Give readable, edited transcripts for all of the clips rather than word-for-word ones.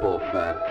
ripple effect.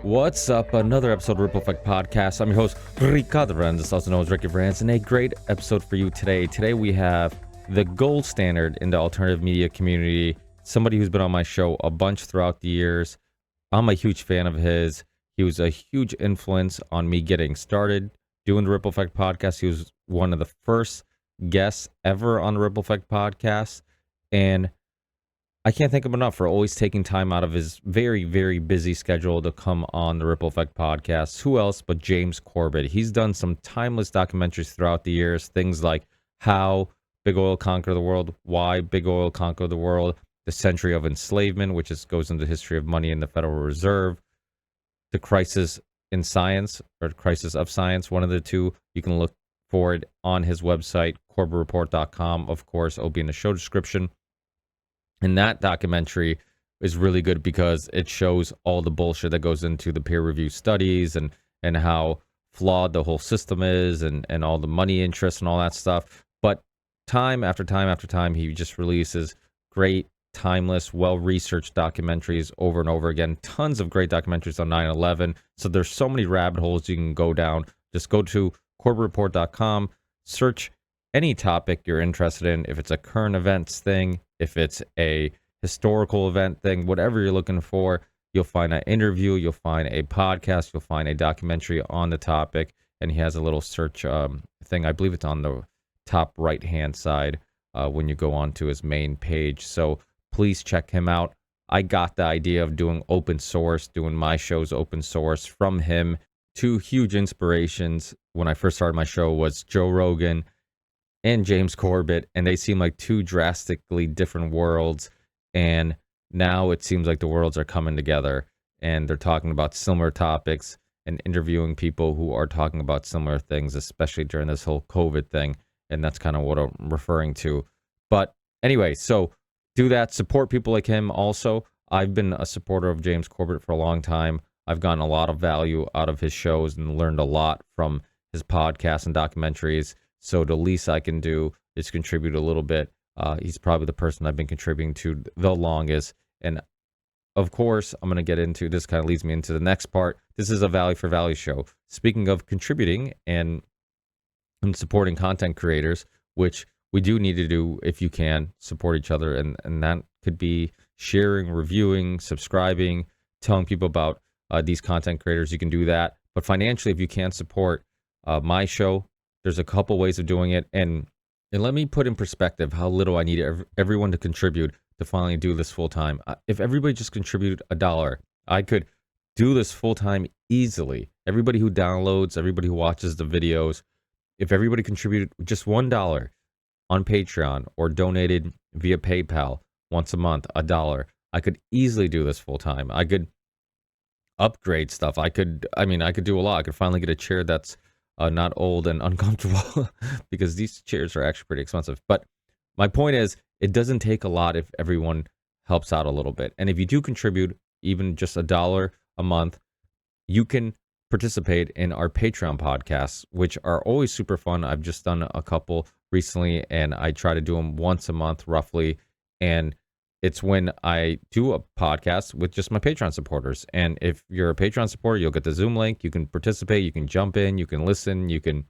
What's up? Another episode of Ripple Effect Podcast. I'm your host, Ricardo Renz, also known as Ricky Vance, and a great episode for you today. Today we have the gold standard in the alternative media community, somebody who's been on my show a bunch throughout the years. I'm a huge fan of his. He was a huge influence on me getting started doing the Ripple Effect Podcast. He was one of the first guests ever on the Ripple Effect Podcast, and I can't thank him enough for always taking time out of his very, very busy schedule to come on the Ripple Effect Podcast. Who else but James Corbett? He's done some timeless documentaries throughout the years, things like How Big Oil Conquered the World, Why Big Oil Conquered the World, The Century of Enslavement, which goes into the history of money in the Federal Reserve, The Crisis in Science, or Crisis of Science, one of the two. You can look for it on his website, CorbettReport.com. Of course, it'll be in the show description. And that documentary is really good because it shows all the bullshit that goes into the peer-reviewed studies and how flawed the whole system is and all the money interest and all that stuff. But time after time after time, he just releases great, timeless, well-researched documentaries over and over again. Tons of great documentaries on 9/11. So there's so many rabbit holes you can go down. Just go to CorbettReport.com, search any topic you're interested in. If it's a current events thing, if it's a historical event thing, whatever you're looking for, you'll find an interview, you'll find a podcast, you'll find a documentary on the topic. And he has a little search thing. I believe it's on the top right-hand side when you go onto his main page. So please check him out. I got the idea of doing open source, doing my shows open source from him. Two huge inspirations when I first started my show was Joe Rogan and James Corbett, and they seem like two drastically different worlds, and now it seems like the worlds are coming together, and they're talking about similar topics and interviewing people who are talking about similar things, especially during this whole COVID thing, and that's kind of what I'm referring to. But anyway, so do that. Support people like him also. I've been a supporter of James Corbett for a long time. I've gotten a lot of value out of his shows and learned a lot from his podcasts and documentaries. So the least I can do is contribute a little bit. He's probably the person I've been contributing to the longest. And of course, I'm going to get into this, kind of leads me into the next part. This is a value for value show. Speaking of contributing and supporting content creators, which we do need to do if you can support each other. And that could be sharing, reviewing, subscribing, telling people about these content creators. You can do that. But financially, if you can't support my show, there's a couple ways of doing it, and let me put in perspective how little I need everyone to contribute to finally do this full time. If everybody just contributed $1, I could do this full time easily. Everybody who downloads, everybody who watches the videos, if everybody contributed just $1 on Patreon or donated via PayPal once a month, $1, I could easily do this full time. I could upgrade stuff. I could do a lot. I could finally get a chair that's not old and uncomfortable because these chairs are actually pretty expensive. But my point is, it doesn't take a lot if everyone helps out a little bit. And if you do contribute even just $1 a month, you can participate in our Patreon podcasts, which are always super fun. I've just done a couple recently, and I try to do them once a month roughly. And it's when I do a podcast with just my Patreon supporters. And if you're a Patreon supporter, you'll get the Zoom link. You can participate. You can jump in. You can listen. You can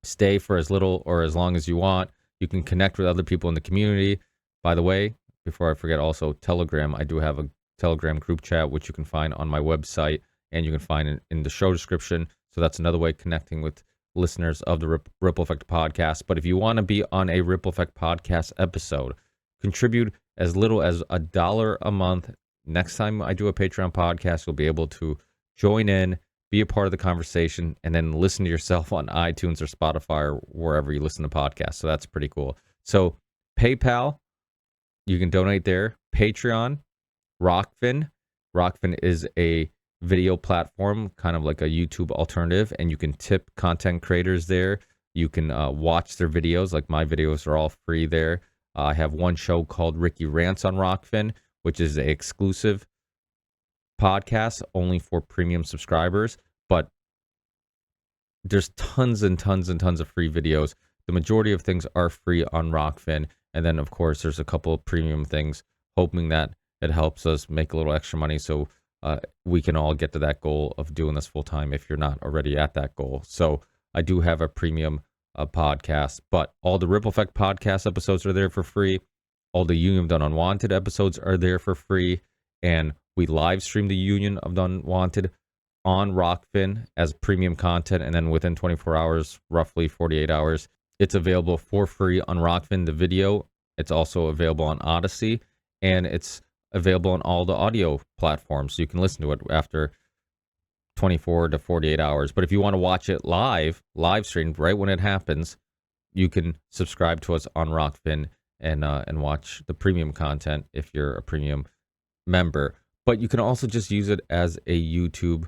stay for as little or as long as you want. You can connect with other people in the community. By the way, before I forget, also Telegram. I do have a Telegram group chat, which you can find on my website, and you can find in the show description. So that's another way of connecting with listeners of the Ripple Effect podcast. But if you want to be on a Ripple Effect podcast episode, contribute as little as $1 a month next time I do a Patreon podcast, you'll be able to join in, be a part of the conversation, and then listen to yourself on iTunes or Spotify or wherever you listen to podcasts. So that's pretty cool. So PayPal, you can donate there. Patreon, Rockfin. Rockfin is a video platform, kind of like a YouTube alternative, and you can tip content creators there. You can watch their videos. Like my videos are all free there. I have one show called Ricky Rants on Rockfin, which is an exclusive podcast only for premium subscribers. But there's tons and tons and tons of free videos. The majority of things are free on Rockfin. And then, of course, there's a couple of premium things, hoping that it helps us make a little extra money so we can all get to that goal of doing this full time if you're not already at that goal. So I do have a premium podcast, but all the Ripple Effect podcast episodes are there for free. All the Union of the Unwanted episodes are there for free. And we live stream the Union of the Unwanted on Rockfin as premium content. And then within 24 hours, roughly 48 hours, it's available for free on Rockfin, the video. It's also available on Odyssey, and it's available on all the audio platforms. So you can listen to it after 24 to 48 hours. But if you want to watch it live streamed right when it happens, you can subscribe to us on Rockfin and watch the premium content if you're a premium member. But you can also just use it as a YouTube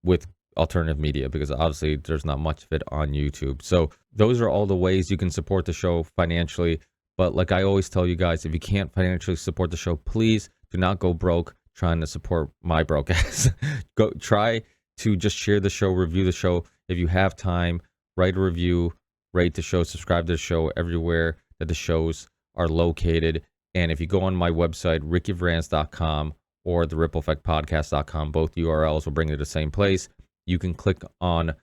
with alternative media, because obviously there's not much of it on YouTube. So those are all the ways you can support the show financially. But like I always tell you guys, if you can't financially support the show, please do not go broke trying to support my broke ass. Go try to just share the show, review the show. If you have time, write a review, rate the show, subscribe to the show everywhere that the shows are located. And if you go on my website, rickyvrans.com or the rippleeffectpodcast.com, both URLs will bring you to the same place. You can click on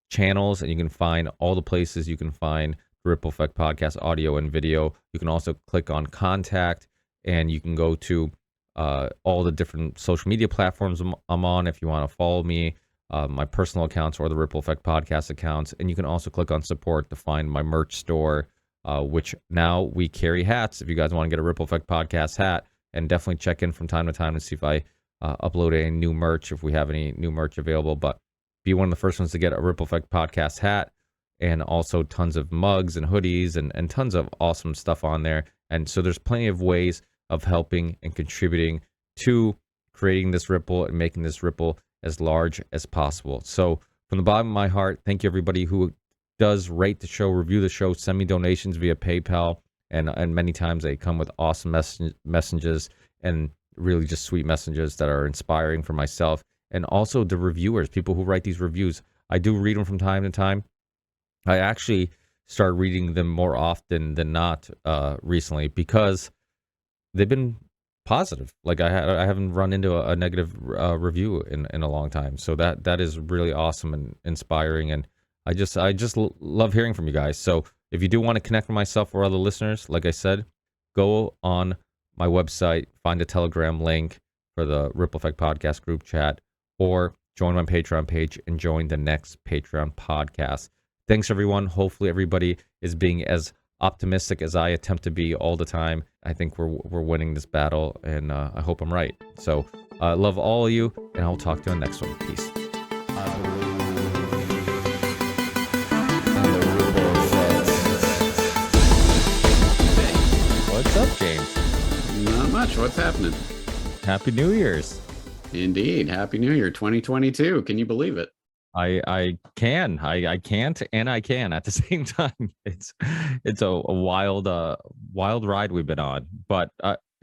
channels and you can find all the places you can find the Ripple Effect Podcast audio and video. You can also click on contact and you can go to all the different social media platforms I'm on if you want to follow me, my personal accounts or the Ripple Effect Podcast accounts. And you can also click on support to find my merch store, which now we carry hats. If you guys want to get a Ripple Effect Podcast hat, and definitely check in from time to time to see if I upload any new merch, if we have any new merch available. But be one of the first ones to get a Ripple Effect Podcast hat, and also tons of mugs and hoodies and tons of awesome stuff on there. And so there's plenty of ways of helping and contributing to creating this Ripple and making this Ripple as large as possible. So from the bottom of my heart, thank you everybody who does rate the show, review the show, send me donations via PayPal. And many times they come with awesome messages and really just sweet messages that are inspiring for myself. And also the reviewers, people who write these reviews. I do read them from time to time. I actually start reading them more often than not recently because they've been positive. Like I haven't run into a negative review in a long time. So that is really awesome and inspiring. And I just love hearing from you guys. So if you do want to connect with myself or other listeners, like I said, go on my website, find a Telegram link for the Ripple Effect Podcast group chat, or join my Patreon page and join the next Patreon podcast. Thanks, everyone. Hopefully everybody is being as optimistic as I attempt to be all the time. I think we're winning this battle, and I hope I'm right. So I love all of you, and I'll talk to you on the next one. Peace. What's up, James? Not much. What's happening? Happy New Year's. Indeed. Happy New Year 2022. Can you believe it? I can. I can't and I can at the same time. It's a wild ride we've been on. But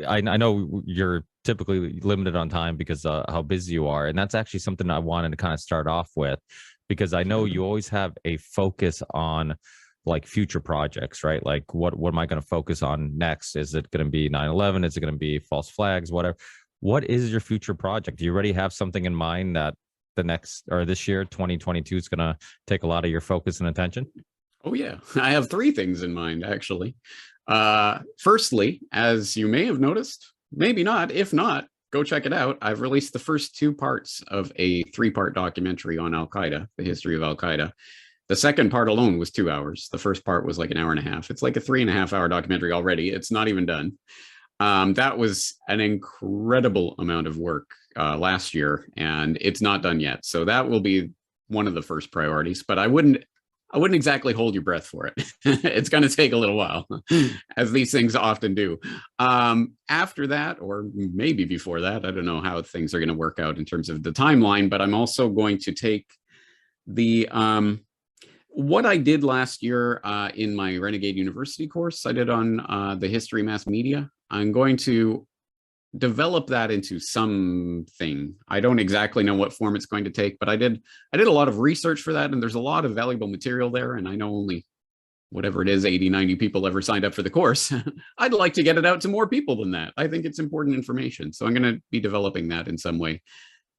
I know you're typically limited on time because how busy you are. And that's actually something I wanted to kind of start off with, because I know you always have a focus on like future projects, right? Like what am I going to focus on next? Is it going to be 9/11? Is it going to be false flags? Whatever. What is your future project? Do you already have something in mind that the next or this year, 2022, is going to take a lot of your focus and attention? Oh, yeah. I have three things in mind, actually. Firstly, as you may have noticed, maybe not, if not, go check it out. I've released the first two parts of a 3-part documentary on Al-Qaeda, the history of Al-Qaeda. The second part alone was 2 hours. The first part was like an hour and a half. It's like a 3.5-hour documentary already. It's not even done. That was an incredible amount of work last year, and it's not done yet. So that will be one of the first priorities. But I wouldn't exactly hold your breath for it. It's going to take a little while, as these things often do. After that, or maybe before that, I don't know how things are going to work out in terms of the timeline. But I'm also going to take the what I did last year in my Renegade University course. I did on the history mass media. I'm going to develop that into something. I don't exactly know what form it's going to take, but I did a lot of research for that, and there's a lot of valuable material there, and I know only whatever it is 80 90 people ever signed up for the course. I'd like to get it out to more people than that. I think it's important information, so I'm going to be developing that in some way.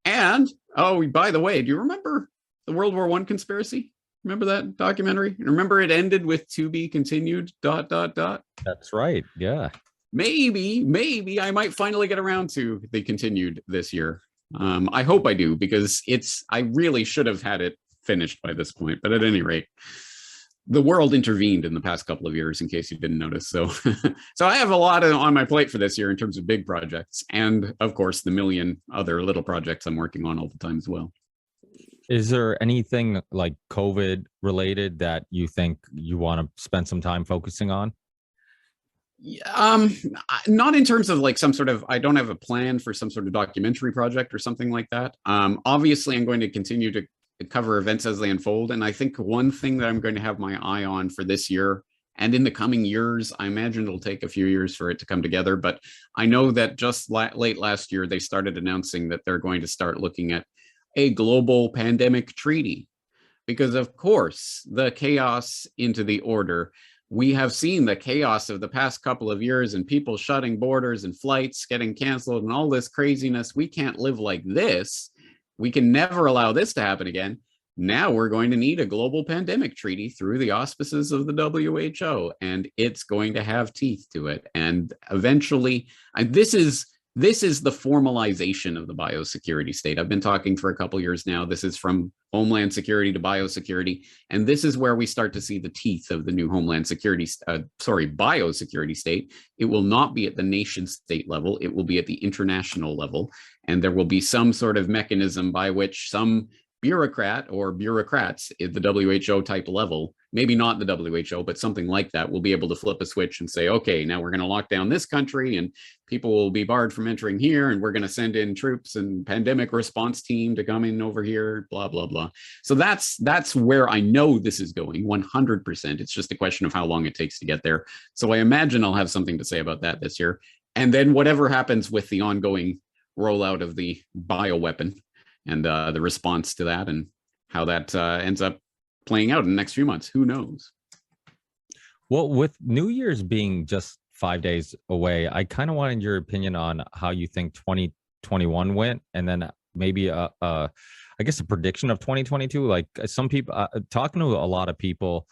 And oh, by the way, do you remember the World War I conspiracy? Remember that documentary? Remember it ended with "to be continued." ... That's right. Yeah. Maybe I might finally get around to the continued this year. I hope I do, because I really should have had it finished by this point. But at any rate, the world intervened in the past couple of years, in case you didn't notice. So, so I have a lot on my plate for this year in terms of big projects, and of course the million other little projects I'm working on all the time as well. Is there anything like COVID related that you think you want to spend some time focusing on? Not in terms of like some sort of, I don't have a plan for some sort of documentary project or something like that. Obviously I'm going to continue to cover events as they unfold. And I think one thing that I'm going to have my eye on for this year and in the coming years, I imagine it'll take a few years for it to come together, but I know that just late last year, they started announcing that they're going to start looking at a global pandemic treaty, because of course the chaos into the order. We have seen the chaos of the past couple of years and people shutting borders and flights getting canceled and all this craziness. We can't live like this. We can never allow this to happen again. Now we're going to need a global pandemic treaty through the auspices of the WHO, and it's going to have teeth to it. And eventually, this is the formalization of the biosecurity state. I've been talking for a couple years now. This is from Homeland Security to biosecurity. And this is where we start to see the teeth of the new biosecurity state. It will not be at the nation state level. It will be at the international level. And there will be some sort of mechanism by which some bureaucrat or bureaucrats at the WHO type level, maybe not the WHO, but something like that, will be able to flip a switch and say, okay, now we're going to lock down this country and people will be barred from entering here, and we're going to send in troops and pandemic response team to come in over here, blah, blah, blah. So that's where I know this is going 100%. It's just a question of how long it takes to get there. So I imagine I'll have something to say about that this year. And then whatever happens with the ongoing rollout of the bioweapon and the response to that, and how that ends up playing out in the next few months, who knows? Well, with New Year's being just 5 days away, I kind of wanted your opinion on how you think 2021 went, and then maybe I guess a prediction of 2022. Like some people, talking to a lot of people,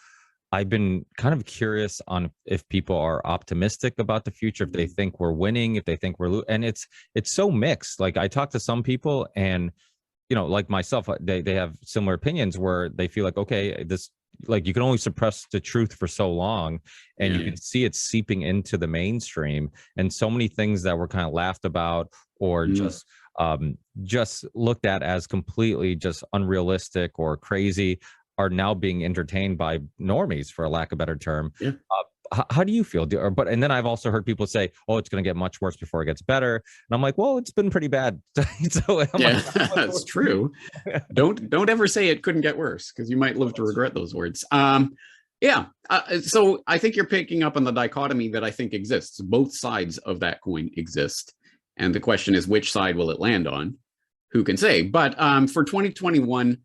I've been kind of curious on if people are optimistic about the future, if they think we're winning, if they think we're and it's so mixed. Like I talked to some people, and like myself, they have similar opinions where they feel like, okay, this, like, you can only suppress the truth for so long, and you can see it seeping into the mainstream, and so many things that were kind of laughed about or just looked at as completely just unrealistic or crazy are now being entertained by normies, for a lack of a better term. How do you feel? And then I've also heard people say, "Oh, it's going to get much worse before it gets better," and I'm like, "Well, it's been pretty bad." So yeah, that's true. Don't ever say it couldn't get worse, because you might live to regret those words. So I think you're picking up on the dichotomy that I think exists. Both sides of that coin exist, and the question is, which side will it land on? Who can say? But for 2021.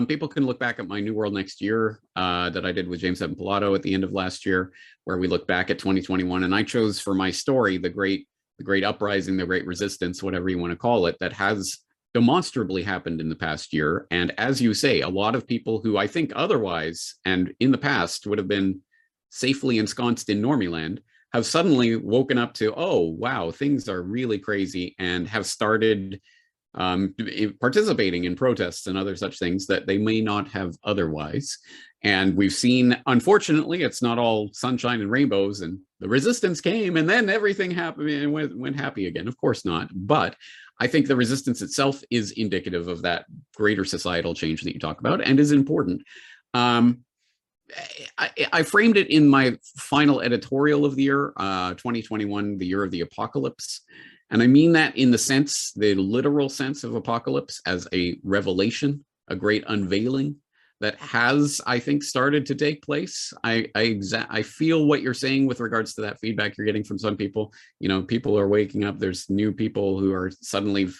People can look back at my New World Next Year that I did with James Evan Pilato at the end of last year, where we look back at 2021. And I chose for my story the great uprising, the great resistance, whatever you want to call it, that has demonstrably happened in the past year. And as you say, a lot of people who I think otherwise and in the past would have been safely ensconced in normie land have suddenly woken up to, oh, wow, things are really crazy, and have started participating in protests and other such things that they may not have otherwise. And we've seen, unfortunately, it's not all sunshine and rainbows, and the resistance came and then everything happened and went happy again. Of course not. But I think the resistance itself is indicative of that greater societal change that you talk about and is important. I framed it in my final editorial of the year, 2021, the year of the apocalypse. And I mean that in the sense, the literal sense of apocalypse as a revelation, a great unveiling that has, I think, started to take place. I feel what you're saying with regards to that feedback you're getting from some people. You know, people are waking up. There's new people who are suddenly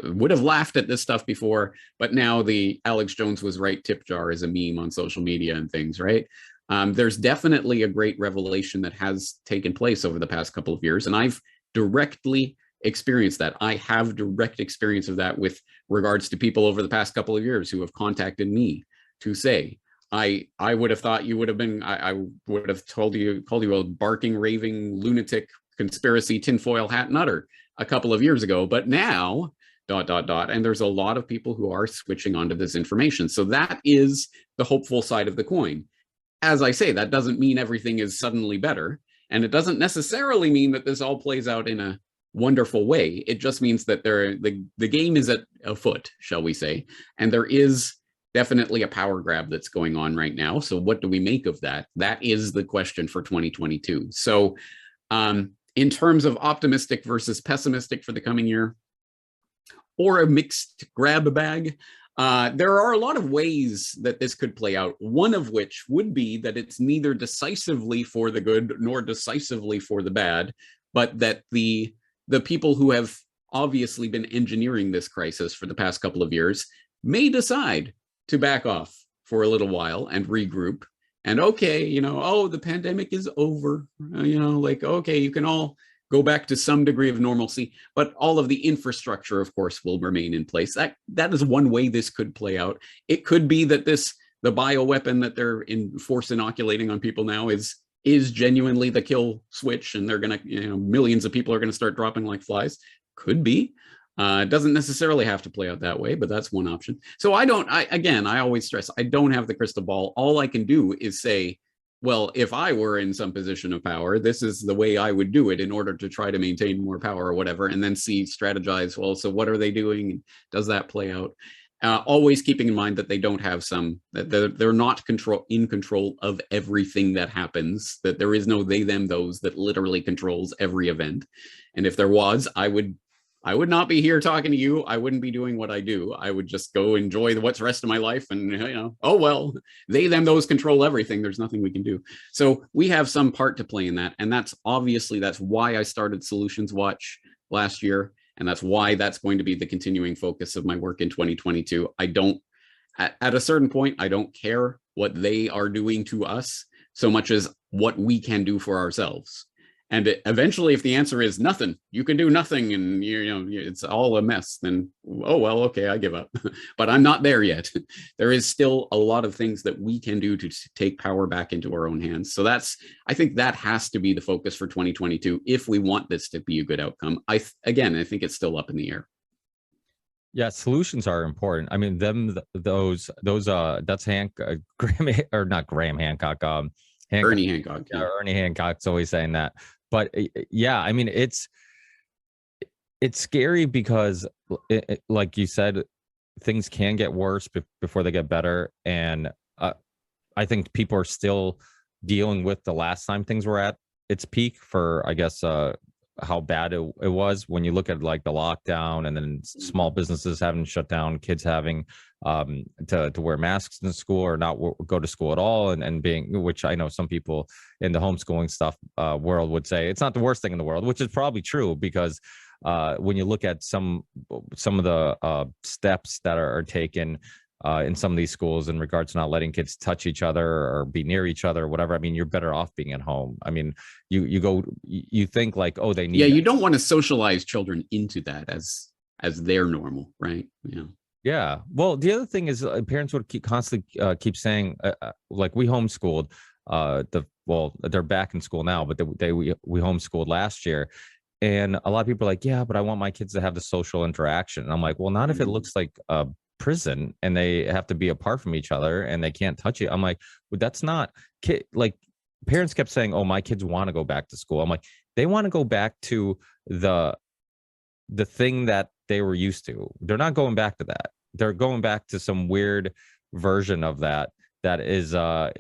would have laughed at this stuff before, but now the Alex Jones was right tip jar is a meme on social media and things, right? There's definitely a great revelation that has taken place over the past couple of years, and I've directly experienced that. I have direct experience of that with regards to people over the past couple of years who have contacted me to say, I would have thought you would have been, I would have called you a barking, raving, lunatic, conspiracy, tinfoil hat nutter a couple of years ago, but now ... And there's a lot of people who are switching onto this information. So that is the hopeful side of the coin. As I say, that doesn't mean everything is suddenly better. And it doesn't necessarily mean that this all plays out in a wonderful way. It just means that the game is at afoot, shall we say. And there is definitely a power grab that's going on right now. So what do we make of that? That is the question for 2022. So in terms of optimistic versus pessimistic for the coming year, or a mixed grab bag, there are a lot of ways that this could play out. One of which would be that it's neither decisively for the good nor decisively for the bad, but that the people who have obviously been engineering this crisis for the past couple of years may decide to back off for a little while and regroup. And okay, you know, oh, the pandemic is over, you know, like, okay, you can all go back to some degree of normalcy, but all of the infrastructure, of course, will remain in place. That is one way this could play out. It could be that the bioweapon that they're in force inoculating on people now is genuinely the kill switch, and they're gonna, you know, millions of people are gonna start dropping like flies. Could be. It doesn't necessarily have to play out that way, but that's one option. So I always stress, I don't have the crystal ball. All I can do is say, well, if I were in some position of power, this is the way I would do it in order to try to maintain more power or whatever, and then strategize, well, so what are they doing? Does that play out? Always keeping in mind that they don't have that they're not in control of everything that happens, that there is no they, them, those that literally controls every event. And if there was, I would not be here talking to you. I wouldn't be doing what I do. I would just go enjoy what's the rest of my life. And, you know, oh, well, they, them, those control everything. There's nothing we can do. So we have some part to play in that. And that's why I started Solutions Watch last year. And that's why that's going to be the continuing focus of my work in 2022. At a certain point, I don't care what they are doing to us so much as what we can do for ourselves. And eventually, if the answer is nothing, you can do nothing, and you know it's all a mess, then oh well, okay, I give up. But I'm not there yet. There is still a lot of things that we can do to take power back into our own hands. So I think that has to be the focus for 2022 if we want this to be a good outcome. I think it's still up in the air. Yeah, solutions are important. I mean, those that's Graham, or not Graham Hancock. Ernie Hancock. Yeah. Ernie Hancock's always saying that. But yeah, I mean, it's scary because, like you said, things can get worse before they get better. And I think people are still dealing with the last time things were at its peak for, I guess, how bad it was when you look at like the lockdown and then small businesses having shut down, kids having to wear masks in school or not go to school at all, and being, which I know some people in the homeschooling stuff world would say it's not the worst thing in the world, which is probably true, because when you look at some of the steps that are taken in some of these schools in regards to not letting kids touch each other or be near each other or whatever, I mean, you're better off being at home. I mean, you think like, oh, they need. Yeah, you don't want to socialize children into that as their normal, right? Yeah. Yeah. Well, the other thing is parents would constantly keep saying, like, we homeschooled. They're back in school now, but we homeschooled last year, And a lot of people are like, yeah, but I want my kids to have the social interaction. And I'm like, well, not if it looks like a prison and they have to be apart from each other and they can't touch it. I'm like, well, that's not like parents kept saying, oh, my kids want to go back to school. I'm like, they want to go back to the thing that they were used to. They're not going back to that. They're going back to some weird version of that is not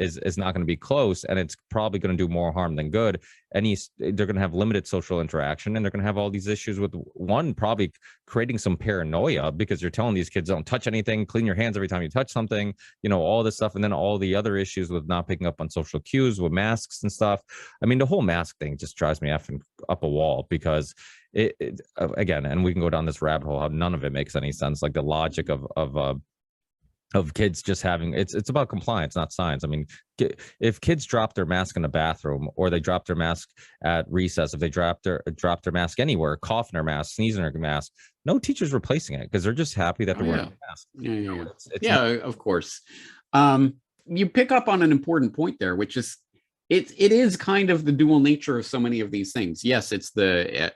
going to be close, and it's probably going to do more harm than good. And they're going to have limited social interaction, and they're going to have all these issues with one, probably creating some paranoia because you're telling these kids don't touch anything, clean your hands every time you touch something, all this stuff, and then all the other issues with not picking up on social cues with masks and stuff. I mean, the whole mask thing just drives me effing up a wall because again, and we can go down this rabbit hole how none of it makes any sense, like the logic of kids just having it's about compliance, not science. I mean, if kids drop their mask in the bathroom or they drop their mask at recess, if they drop their mask anywhere, cough in their mask, sneeze in their mask, no teacher's replacing it because they're just happy that they're wearing a mask. Yeah, of course. You pick up on an important point there, which is it is kind of the dual nature of so many of these things. Yes, it's bad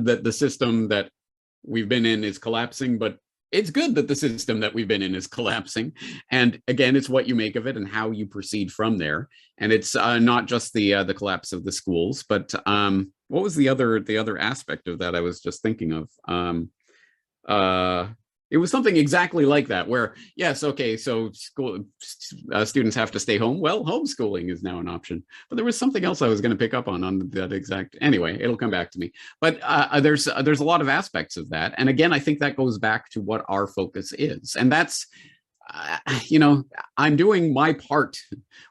that the system that we've been in is collapsing, but it's good that the system that we've been in is collapsing. And again, it's what you make of it and how you proceed from there. And it's not just the collapse of the schools, but what was the other aspect of that I was just thinking of? It was something exactly like that, where, yes, okay, so school students have to stay home. Well, homeschooling is now an option. But there was something else I was going to pick up on that exact. Anyway, it'll come back to me. But there's a lot of aspects of that, and again, I think that goes back to what our focus is, and that's, I'm doing my part,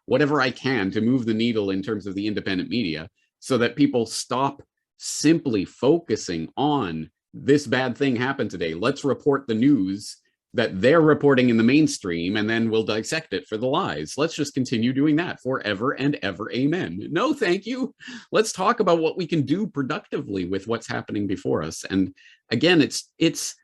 whatever I can, to move the needle in terms of the independent media, so that people stop simply focusing on this bad thing happened today. Let's report the news that they're reporting in the mainstream, and then we'll dissect it for the lies. Let's just continue doing that forever and ever. Amen. No, thank you. Let's talk about what we can do productively with what's happening before us. And again, it's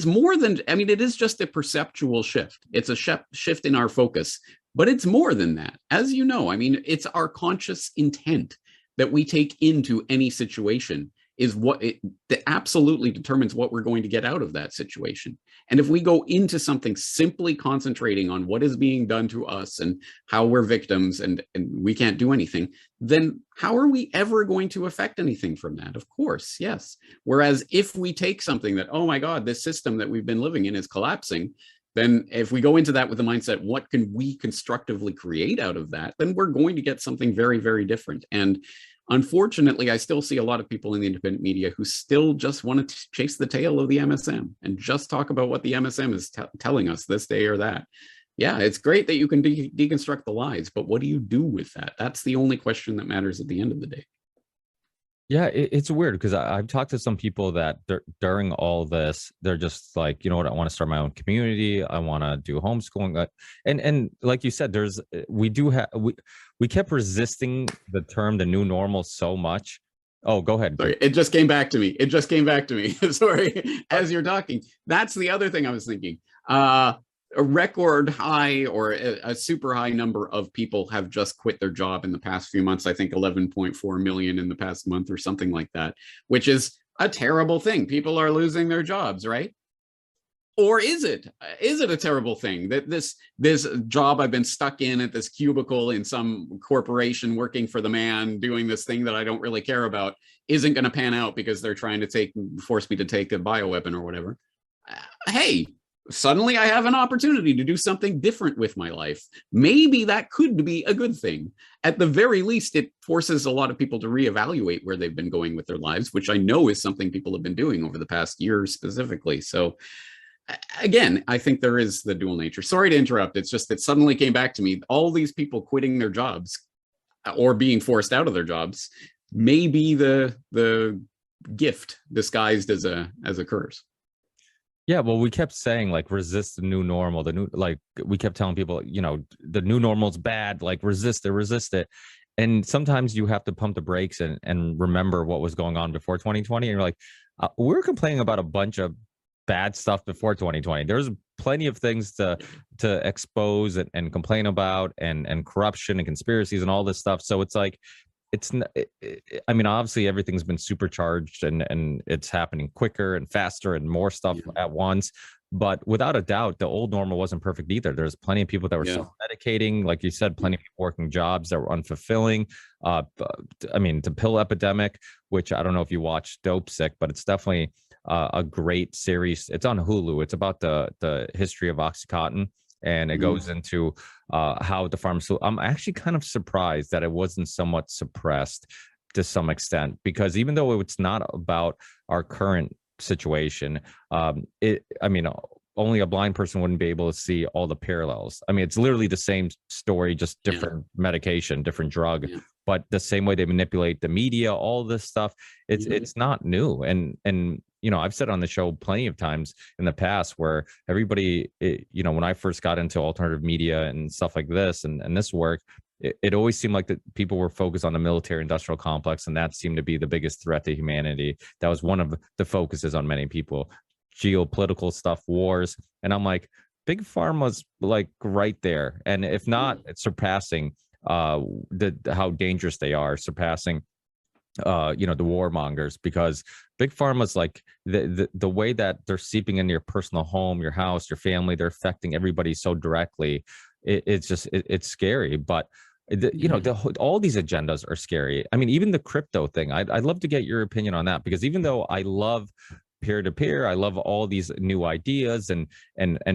more than, I mean, it is just a perceptual shift. It's a shift in our focus, but it's more than that. As you know, I mean, it's our conscious intent that we take into any situation is what that absolutely determines what we're going to get out of that situation. And if we go into something simply concentrating on what is being done to us and how we're victims and we can't do anything, then how are we ever going to affect anything from that? Of course, yes. Whereas if we take something that, oh my God, this system that we've been living in is collapsing, then if we go into that with the mindset, what can we constructively create out of that? Then we're going to get something very, very different. And unfortunately, I still see a lot of people in the independent media who still just want to chase the tail of the MSM and just talk about what the MSM is telling us this day or that. Yeah, it's great that you can deconstruct the lies, but what do you do with that? That's the only question that matters at the end of the day. Yeah, it's weird because I've talked to some people that during all this, they're just like, you know what, I want to start my own community. I want to do homeschooling. And like you said, we kept resisting the term the new normal so much. Oh, go ahead. Sorry, it just came back to me. Sorry, as you're talking. That's the other thing I was thinking. A record high or a super high number of people have just quit their job in the past few months. I think 11.4 million in the past month or something like that, which is a terrible thing. People are losing their jobs, right? Or is it a terrible thing that this job I've been stuck in at this cubicle in some corporation working for the man doing this thing that I don't really care about isn't going to pan out because they're trying to force me to take a bioweapon or whatever? Hey, suddenly I have an opportunity to do something different with my life. Maybe that could be a good thing. At the very least, it forces a lot of people to reevaluate where they've been going with their lives, which I know is something people have been doing over the past year specifically. So again, I think there is the dual nature. Sorry to interrupt. It's just that suddenly came back to me. All these people quitting their jobs or being forced out of their jobs may be the gift disguised as a curse. Yeah, well, we kept saying like resist the new normal. We kept telling people, the new normal's bad. Like resist it. And sometimes you have to pump the brakes and remember what was going on before 2020. And you're like, we're complaining about a bunch of bad stuff before 2020. There's plenty of things to expose and complain about and corruption and conspiracies and all this stuff. So it's like, I mean, obviously everything's been supercharged and it's happening quicker and faster and more stuff Yeah. at once. But without a doubt, the old normal wasn't perfect either. There's plenty of people that were Yeah. self-medicating, like you said, plenty of people working jobs that were unfulfilling. I mean, the pill epidemic, which I don't know if you watched Dope Sick, but it's definitely a great series. It's on Hulu. It's about the history of OxyContin, and it goes into how the pharmaceutical. I'm actually kind of surprised that it wasn't somewhat suppressed to some extent, because even though it's not about our current situation, I mean, only a blind person wouldn't be able to see all the parallels. I mean, it's literally the same story, just different medication, different drug, Yeah. but the same way they manipulate the media, all this stuff, it's not new. And you know, I've said on the show plenty of times in the past where everybody, you know, when I first got into alternative media and stuff like this and this work, it always seemed like that people were focused on the military industrial complex, and that seemed to be the biggest threat to humanity. That was one of the focuses on many people, geopolitical stuff, wars. And I'm like, big pharma's like right there, and if not, it's surpassing how dangerous they are, surpassing you know, the warmongers, because big pharma's like the way that they're seeping into your personal home, your house, your family, they're affecting everybody so directly. It's scary. But you know, all these agendas are scary. I mean, even the crypto thing, I'd love to get your opinion on that, because even though I love peer-to-peer, I love all these new ideas and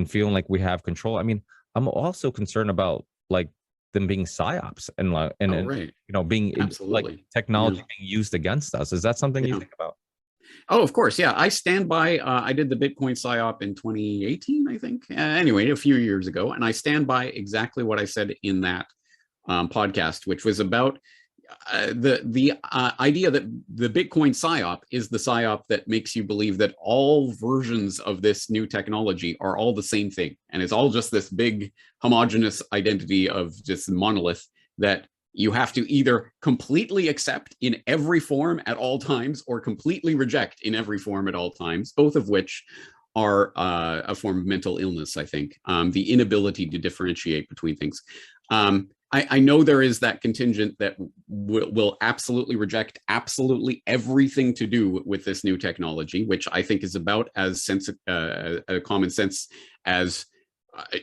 feeling like we have control, I mean, I'm also concerned about like them being psyops and Right. you know, being like Absolutely. technology Yeah. being used against us. Is that something you Yeah. think about? Oh, of course. Yeah. I stand by. I did the Bitcoin PSYOP in 2018, I think. Anyway, a few years ago. And I stand by exactly what I said in that podcast, which was about the idea that the Bitcoin PSYOP is the PSYOP that makes you believe that all versions of this new technology are all the same thing. And it's all just this big homogenous identity of just monolith that you have to either completely accept in every form at all times or completely reject in every form at all times, both of which are a form of mental illness, I think, the inability to differentiate between things. I know there is that contingent that will absolutely reject absolutely everything to do with this new technology, which I think is about as common sense as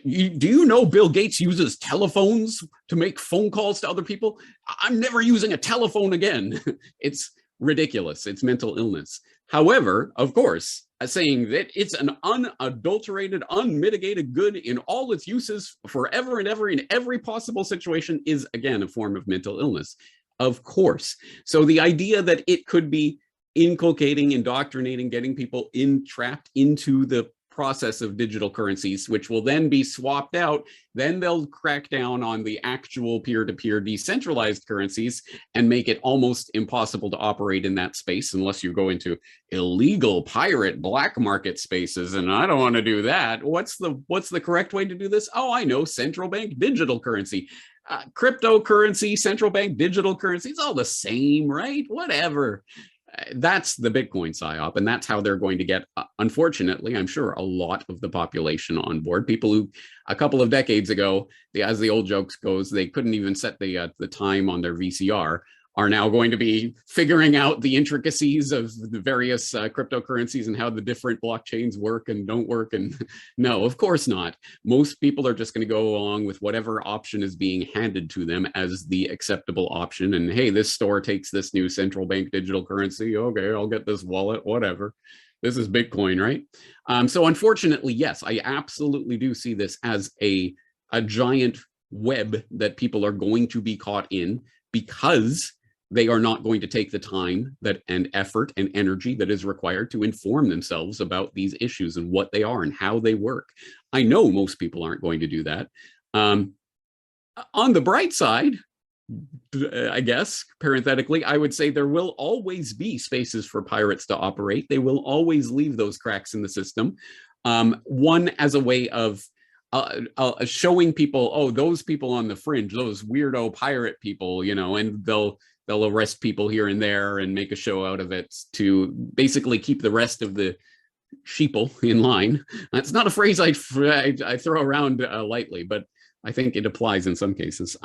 do you know Bill Gates uses telephones to make phone calls to other people? I'm never using a telephone again. It's ridiculous. It's mental illness. However, of course, saying that it's an unadulterated, unmitigated good in all its uses forever and ever in every possible situation is, again, a form of mental illness. Of course. So the idea that it could be inculcating, indoctrinating, getting people entrapped into the process of digital currencies, which will then be swapped out. Then they'll crack down on the actual peer-to-peer decentralized currencies and make it almost impossible to operate in that space unless you go into illegal pirate black market spaces. And I don't want to do that. What's the correct way to do this? Oh, I know, central bank digital currency. Cryptocurrency, central bank digital currency, it's all the same, right? Whatever. That's the Bitcoin PSYOP, and that's how they're going to get, unfortunately, I'm sure, a lot of the population on board. People who, a couple of decades ago, as the old jokes goes, they couldn't even set the time on their VCR, are now going to be figuring out the intricacies of the various cryptocurrencies and how the different blockchains work and don't work. And no, of course not. Most people are just going to go along with whatever option is being handed to them as the acceptable option. And hey, this store takes this new central bank digital currency. Okay, I'll get this wallet, whatever. This is Bitcoin, right? So unfortunately, yes, I absolutely do see this as a giant web that people are going to be caught in because they are not going to take the time and effort and energy that is required to inform themselves about these issues and what they are and how they work. I know most people aren't going to do that. On the bright side, I guess, parenthetically, I would say there will always be spaces for pirates to operate. They will always leave those cracks in the system. One, as a way of showing people, oh, those people on the fringe, those weirdo pirate people, you know, and they'll arrest people here and there and make a show out of it to basically keep the rest of the sheeple in line. That's not a phrase I throw around lightly, but I think it applies in some cases.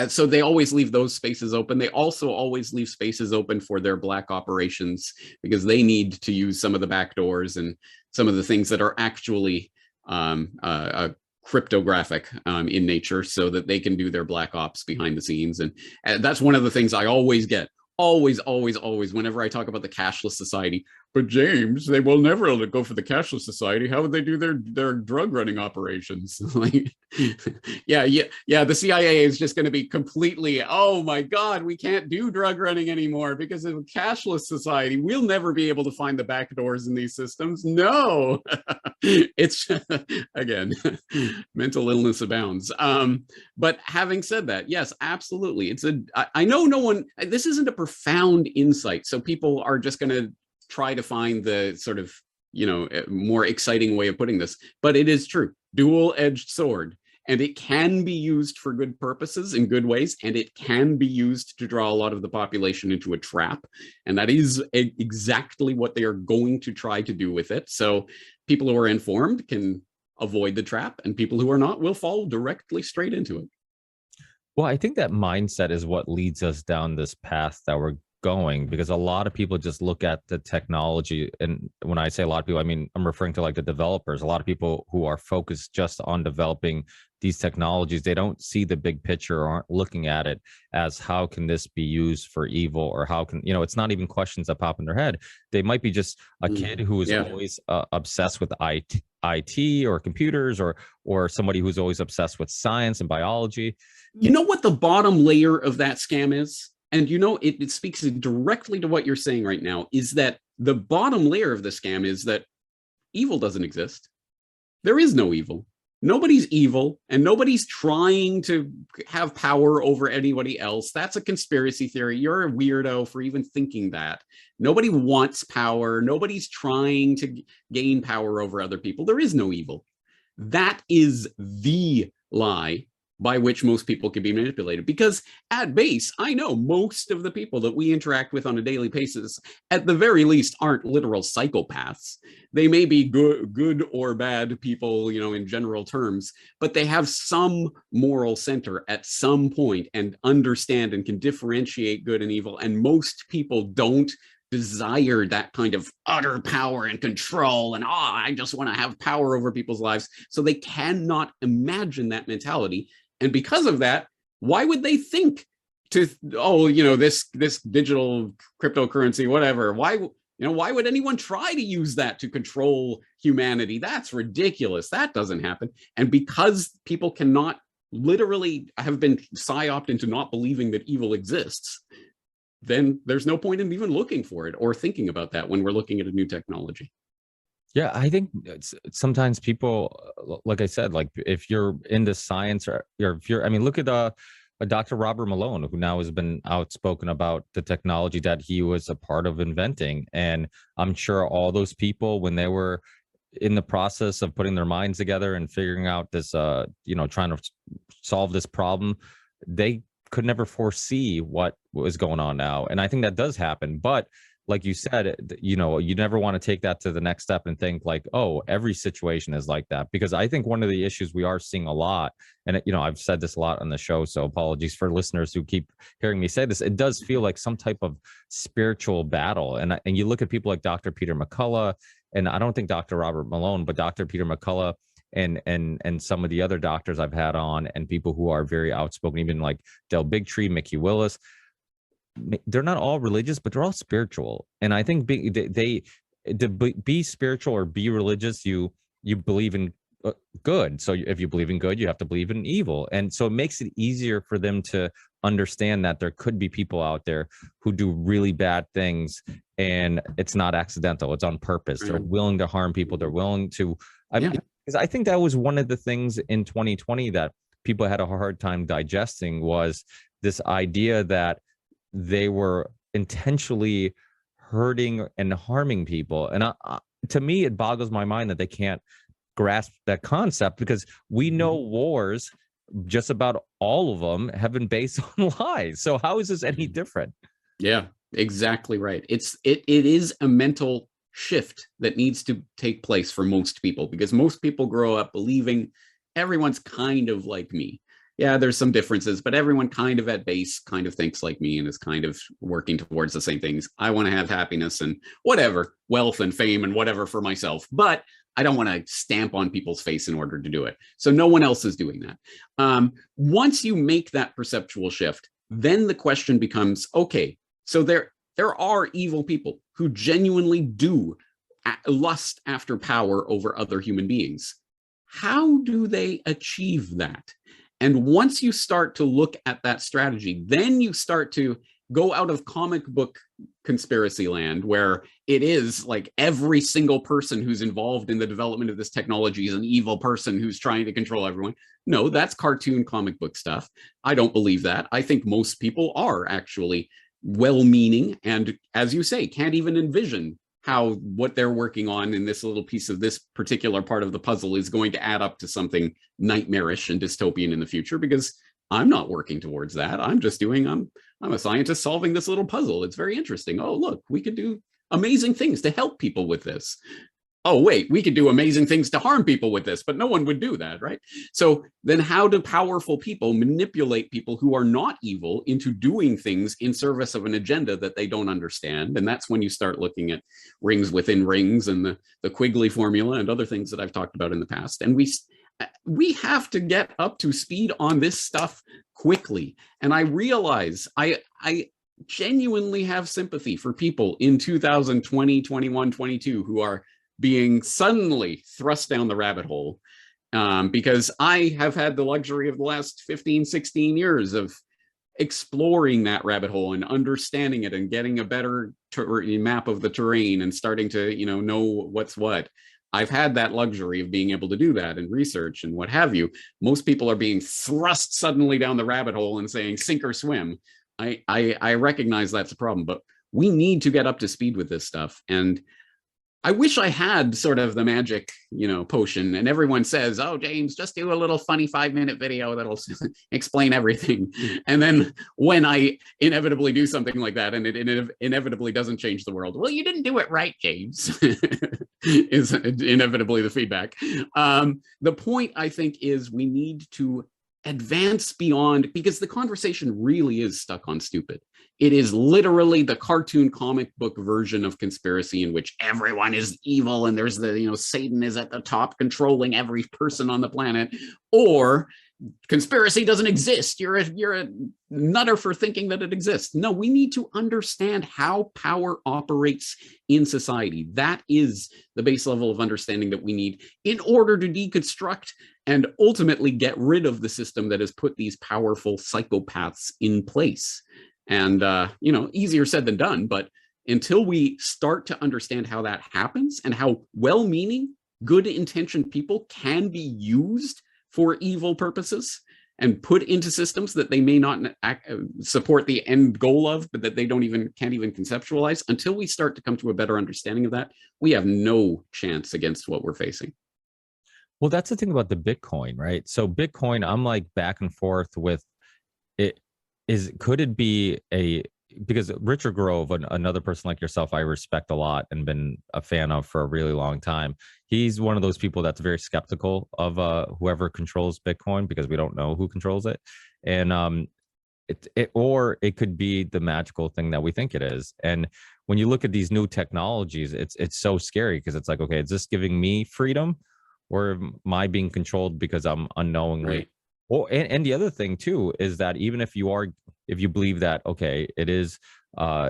So they always leave those spaces open. They also always leave spaces open for their black operations because they need to use some of the back doors and some of the things that are actually cryptographic in nature so that they can do their black ops behind the scenes. And that's one of the things I always get. Always, whenever I talk about the cashless society. But James, they will never go for the cashless society. How would they do their drug running operations? Like, yeah. The CIA is just going to be completely, oh my God, we can't do drug running anymore because of a cashless society. We'll never be able to find the back doors in these systems. No, it's again, mental illness abounds. But having said that, yes, absolutely. I know no one, this isn't a profound insight. So people are just going to try to find the sort of, more exciting way of putting this, but it is true. Dual-edged sword. And it can be used for good purposes in good ways, and it can be used to draw a lot of the population into a trap. And that is exactly what they are going to try to do with it. So people who are informed can avoid the trap, and people who are not will fall directly straight into it. Well, I think that mindset is what leads us down this path that we're going, because a lot of people just look at the technology. And when I say a lot of people, I mean, I'm referring to like the developers. A lot of people who are focused just on developing these technologies, they don't see the big picture or aren't looking at it as how can this be used for evil, or how can, it's not even questions that pop in their head. They might be just a kid who is always obsessed with IT or computers, or somebody who's always obsessed with science and biology. You know what the bottom layer of that scam is? And it speaks directly to what you're saying right now, is that the bottom layer of the scam is that evil doesn't exist. There is no evil. Nobody's evil, and nobody's trying to have power over anybody else. That's a conspiracy theory. You're a weirdo for even thinking that. Nobody wants power. Nobody's trying to gain power over other people. There is no evil. That is the lie by which most people can be manipulated. Because at base, I know most of the people that we interact with on a daily basis, at the very least, aren't literal psychopaths. They may be good or bad people, in general terms, but they have some moral center at some point and understand and can differentiate good and evil. And most people don't desire that kind of utter power and control and I just want to have power over people's lives. So they cannot imagine that mentality. And because of that, why would they think to, this digital cryptocurrency, whatever? Why would anyone try to use that to control humanity? That's ridiculous. That doesn't happen. And because people cannot literally have been psyoped into not believing that evil exists, then there's no point in even looking for it or thinking about that when we're looking at a new technology. Yeah, I think sometimes people, like I said, like if you're into science or if you're, look at a Dr. Robert Malone, who now has been outspoken about the technology that he was a part of inventing. And I'm sure all those people, when they were in the process of putting their minds together and figuring out this, trying to solve this problem, they could never foresee what was going on now. And I think that does happen. But like you said, you never want to take that to the next step and think like, oh, every situation is like that. Because I think one of the issues we are seeing a lot, and I've said this a lot on the show, so apologies for listeners who keep hearing me say this, it does feel like some type of spiritual battle. And you look at people like Dr. Peter McCullough, and I don't think Dr. Robert Malone, but Dr. Peter McCullough and some of the other doctors I've had on, and people who are very outspoken, even like Del Bigtree, Mickey Willis. They're not all religious, but they're all spiritual. And I think to be spiritual or be religious, you believe in good. So if you believe in good, you have to believe in evil. And so it makes it easier for them to understand that there could be people out there who do really bad things, and it's not accidental, it's on purpose. They're willing to harm people. They're willing to, because I think that was one of the things in 2020 that people had a hard time digesting, was this idea that they were intentionally hurting and harming people. And to me, it boggles my mind that they can't grasp that concept, because we know wars, just about all of them, have been based on lies. So how is this any different? Yeah, exactly right. It is a mental shift that needs to take place for most people, because most people grow up believing everyone's kind of like me. yeah, there's some differences, but everyone kind of at base kind of thinks like me and is kind of working towards the same things. I want to have happiness and whatever, wealth and fame and whatever for myself, but I don't want to stamp on people's face in order to do it. So no one else is doing that. Once you make that perceptual shift, then the question becomes, okay, so there are evil people who genuinely do lust after power over other human beings. How do they achieve that? And once you start to look at that strategy, then you start to go out of comic book conspiracy land, where it is like every single person who's involved in the development of this technology is an evil person who's trying to control everyone. No, that's cartoon comic book stuff. I don't believe that. I think most people are actually well-meaning and, as you say, can't even envision how what they're working on in this little piece of this particular part of the puzzle is going to add up to something nightmarish and dystopian in the future, because I'm not working towards that. I'm just doing, I'm a scientist solving this little puzzle. It's very interesting. Oh, look, we could do amazing things to help people with this. Oh, wait, we could do amazing things to harm people with this, but no one would do that, right? So then how do powerful people manipulate people who are not evil into doing things in service of an agenda that they don't understand? And that's when you start looking at rings within rings and the Quigley formula and other things that I've talked about in the past. And we have to get up to speed on this stuff quickly. And I realize I genuinely have sympathy for people in 2020, 21, 22 who are being suddenly thrust down the rabbit hole, because I have had the luxury of the last 15, 16 years of exploring that rabbit hole and understanding it and getting a better map of the terrain and starting to, know what's what. I've had that luxury of being able to do that and research and what have you. Most people are being thrust suddenly down the rabbit hole and saying sink or swim. I recognize that's a problem, but we need to get up to speed with this stuff. And I wish I had sort of the magic, potion. And everyone says, oh, James, just do a little funny 5-minute video that'll explain everything. And then when I inevitably do something like that and it inevitably doesn't change the world, well, you didn't do it right, James, is inevitably the feedback. The point, I think, is we need to advance beyond, because the conversation really is stuck on stupid. It is literally the cartoon comic book version of conspiracy in which everyone is evil and there's the, Satan is at the top controlling every person on the planet, or conspiracy doesn't exist. You're a nutter for thinking that it exists. No, we need to understand how power operates in society. That is the base level of understanding that we need in order to deconstruct and ultimately get rid of the system that has put these powerful psychopaths in place. And, easier said than done, but until we start to understand how that happens and how well-meaning, good-intentioned people can be used for evil purposes and put into systems that they may not support the end goal of, but that they can't even conceptualize, until we start to come to a better understanding of that, we have no chance against what we're facing. Well, that's the thing about the Bitcoin, right? So Bitcoin, I'm like back and forth with it. Could it be because Richard Grove, another person like yourself, I respect a lot and been a fan of for a really long time. He's one of those people that's very skeptical of whoever controls Bitcoin, because we don't know who controls it. And or it could be the magical thing that we think it is. And when you look at these new technologies, it's so scary, because it's like, okay, is this giving me freedom, or am I being controlled because I'm unknowingly? Right. Well, and the other thing too is that even if you believe that, okay, it is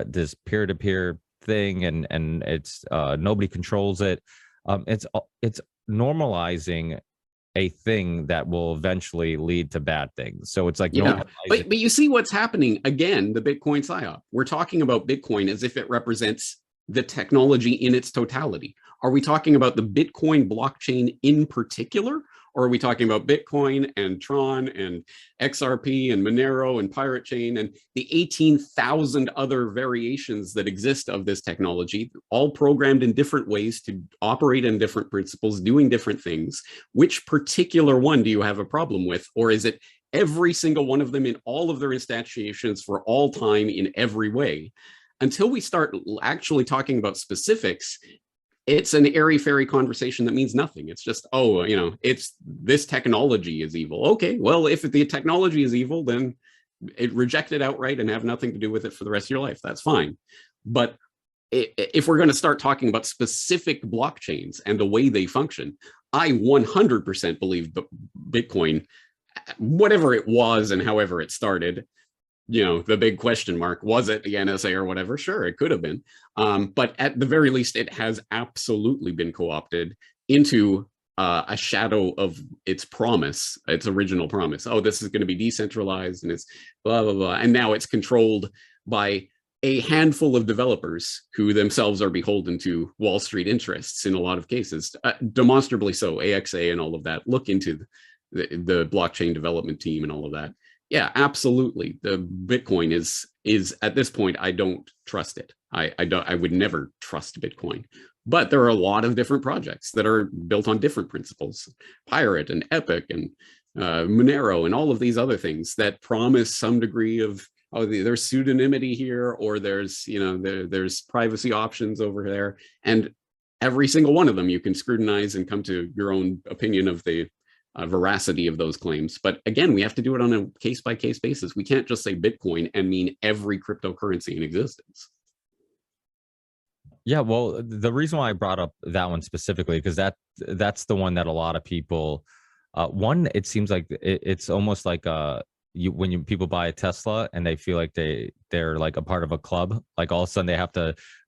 this peer-to-peer thing and it's nobody controls it, it's normalizing a thing that will eventually lead to bad things. So it's like, yeah, but you see what's happening again, the Bitcoin psyop. We're talking about Bitcoin as if it represents the technology in its totality. Are we talking about the Bitcoin blockchain in particular? Or are we talking about Bitcoin and Tron and XRP and Monero and Pirate Chain and the 18,000 other variations that exist of this technology, all programmed in different ways to operate in different principles, doing different things? Which particular one do you have a problem with? Or is it every single one of them in all of their instantiations for all time in every way? Until we start actually talking about specifics, it's an airy-fairy conversation that means nothing. It's just, oh, it's this technology is evil. Okay, well, if the technology is evil, then reject it outright and have nothing to do with it for the rest of your life. That's fine. But if we're going to start talking about specific blockchains and the way they function, I 100% believe Bitcoin, whatever it was and however it started, the big question mark, was it the NSA or whatever? Sure, it could have been. But at the very least, it has absolutely been co-opted into a shadow of its promise, its original promise. Oh, this is going to be decentralized and it's blah, blah, blah. And now it's controlled by a handful of developers who themselves are beholden to Wall Street interests in a lot of cases, demonstrably so. AXA and all of that. Look into the blockchain development team and all of that. Yeah, absolutely. The Bitcoin is at this point, I don't trust it. I would never trust Bitcoin. But there are a lot of different projects that are built on different principles. Pirate and Epic and Monero and all of these other things that promise some degree of, oh, there's pseudonymity here, or there's, there's privacy options over there. And every single one of them you can scrutinize and come to your own opinion of the veracity of those claims. But again, we have to do it on a case-by-case basis. We can't just say Bitcoin and mean every cryptocurrency in existence. Yeah, well, the reason why I brought up that one specifically, because that's the one that a lot of people, it seems like it's almost like when people buy a Tesla and they feel like they're like a part of a club, like all of a sudden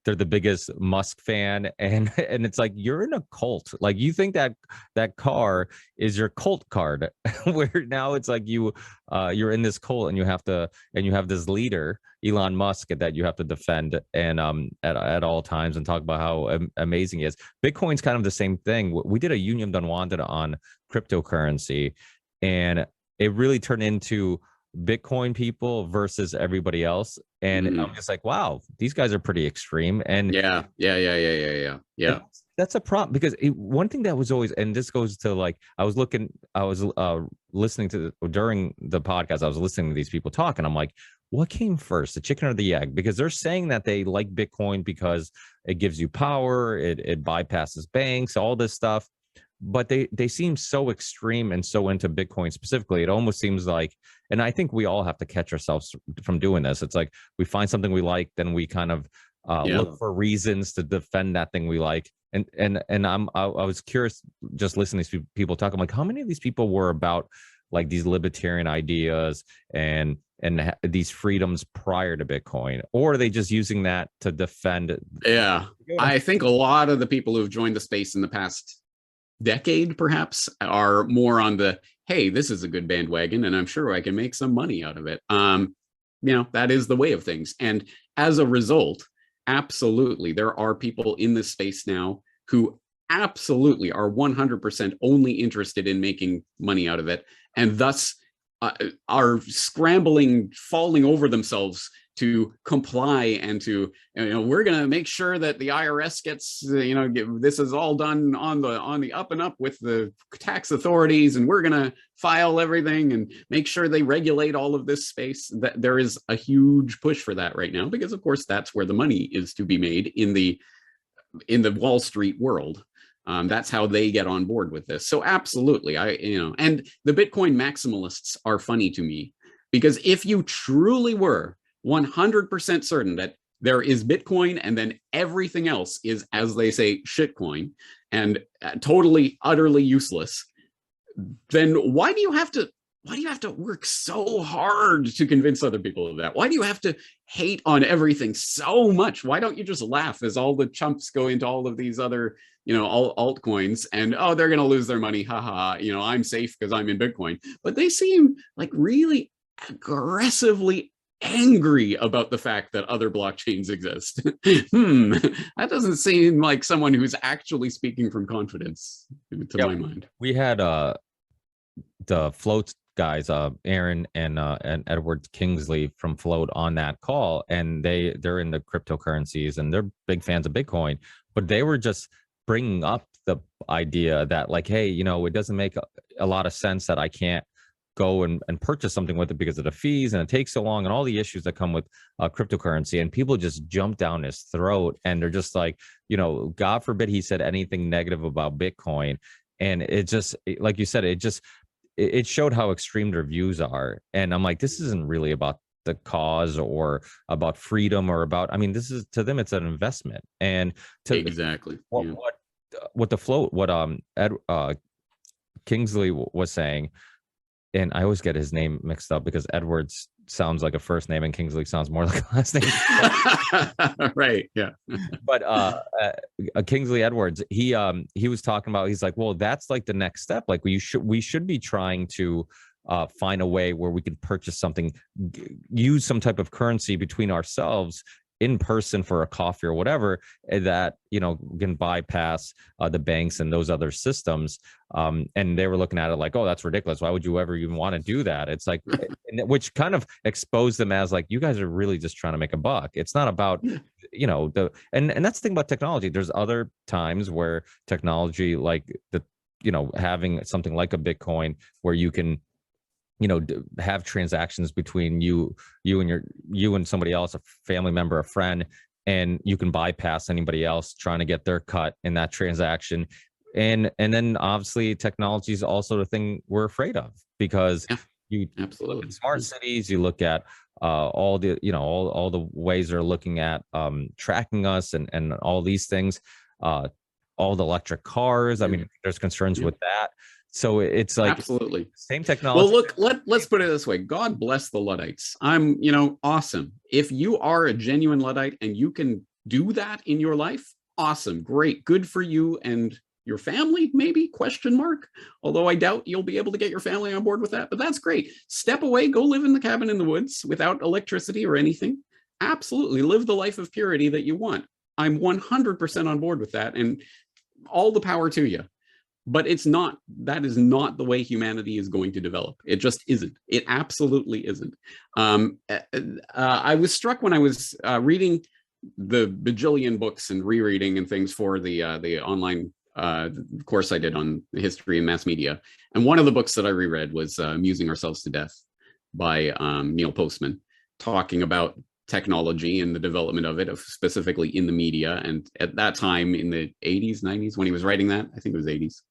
they're the biggest Musk fan, and it's like you're in a cult. Like you think that car is your cult card, where now it's like you're in this cult and you have this leader, Elon Musk, that you have to defend and at all times and talk about how amazing he is. Bitcoin's kind of the same thing. We did a Union Done Wanted on cryptocurrency, and it really turned into Bitcoin people versus everybody else. And I'm just like, wow, these guys are pretty extreme. And yeah. That's a problem, because one thing that was always, and this goes to like, I was listening to during the podcast, I was listening to these people talk, and I'm like, what came first, the chicken or the egg? Because they're saying that they like Bitcoin because it gives you power, it bypasses banks, all this stuff. But they seem so extreme and so into Bitcoin specifically. It almost seems like, and I think we all have to catch ourselves from doing this. It's like we find something we like, then we kind of look for reasons to defend that thing we like. And I was curious just listening to these people talk. I'm like, how many of these people were about like these libertarian ideas and these freedoms prior to Bitcoin, or are they just using that to defend? Yeah, I think a lot of the people who've joined the space in the past decade perhaps are more on the, hey, this is a good bandwagon and I'm sure I can make some money out of it. That is the way of things. And as a result, absolutely, there are people in this space now who absolutely are 100% only interested in making money out of it, and thus are scrambling, falling over themselves to comply and to, we're going to make sure that the IRS gets, this is all done on the up and up with the tax authorities, and we're going to file everything and make sure they regulate all of this space. That there is a huge push for that right now, because of course that's where the money is to be made in the Wall Street world. That's how they get on board with this. So absolutely, and the Bitcoin maximalists are funny to me, because if you truly were 100% certain that there is Bitcoin and then everything else is, as they say, shitcoin and totally, utterly useless, then why do you have to work so hard to convince other people of that? Why do you have to hate on everything so much? Why don't you just laugh as all the chumps go into all of these other, altcoins and, oh, they're going to lose their money. Haha, I'm safe because I'm in Bitcoin. But they seem like really aggressively angry about the fact that other blockchains exist. That doesn't seem like someone who's actually speaking from confidence to my mind. We had the Float guys, Aaron and Edward Kingsley from Float on that call, and they're in the cryptocurrencies and they're big fans of Bitcoin, but they were just bringing up the idea that like, hey, it doesn't make a lot of sense that I can't go and purchase something with it because of the fees and it takes so long and all the issues that come with cryptocurrency. And people just jump down his throat and they're just like, God forbid he said anything negative about Bitcoin. And it just, like you said, it showed how extreme their views are. And I'm like, this isn't really about the cause or about freedom or about, I mean, this is, to them, it's an investment. And to exactly what the float, what Kingsley was saying, and I always get his name mixed up because Edwards sounds like a first name and Kingsley sounds more like a last name. Right. Yeah. But Kingsley Edwards, he was talking about, he's like, well, that's like the next step. Like we should be trying to find a way where we can purchase something, use some type of currency between ourselves in person for a coffee or whatever, that can bypass the banks and those other systems. And they were looking at it like, oh, that's ridiculous. Why would you ever even want to do that? It's like, which kind of exposed them as like, you guys are really just trying to make a buck. It's not about, and that's the thing about technology. There's other times where technology, like having something like a Bitcoin where you can have transactions between you and somebody else, a family member, a friend, and you can bypass anybody else trying to get their cut in that transaction. And then obviously technology is also the thing we're afraid of, because you absolutely smart cities, you look at all the all the ways they're looking at tracking us and all these things, all the electric cars. I mean, there's concerns with that. So it's like absolutely same technology. Well, look, let's put it this way. God bless the Luddites. I'm, awesome. If you are a genuine Luddite and you can do that in your life, awesome, great, good for you and your family, maybe, ? Although I doubt you'll be able to get your family on board with that, but that's great. Step away, go live in the cabin in the woods without electricity or anything. Absolutely, live the life of purity that you want. I'm 100% on board with that, and all the power to you. But that is not the way humanity is going to develop. It just isn't. It absolutely isn't. I was struck when I was reading the bajillion books and rereading and things for the online course I did on history and mass media. And one of the books that I reread was Amusing Ourselves to Death by Neil Postman, talking about technology and the development of it, specifically in the media. And at that time in the 80s, 90s, when he was writing that, I think it was 80s.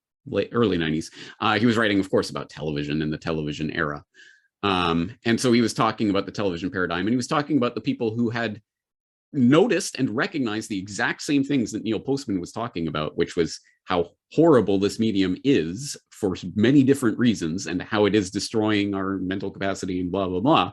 Early 90s, he was writing, of course, about television and the television era. And so he was talking about the television paradigm, and he was talking about the people who had noticed and recognized the exact same things that Neil Postman was talking about, which was how horrible this medium is for many different reasons and how it is destroying our mental capacity and blah, blah, blah.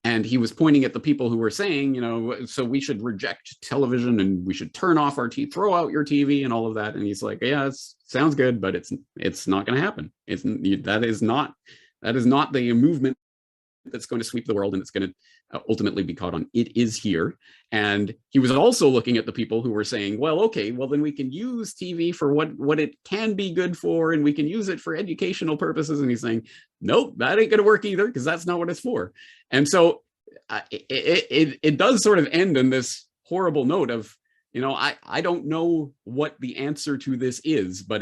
And he was pointing at the people who were saying, so we should reject television and we should turn off our TV, throw out your TV and all of that. And he's like, yeah, it sounds good, but it's not going to happen. That is not the movement that's going to sweep the world, and it's going to ultimately be caught on. It is here. And he was also looking at the people who were saying, well, okay, well, then we can use TV for what it can be good for, and we can use it for educational purposes. And he's saying, nope, that ain't going to work either, because that's not what it's for. And so it does sort of end in this horrible note of, I don't know what the answer to this is, but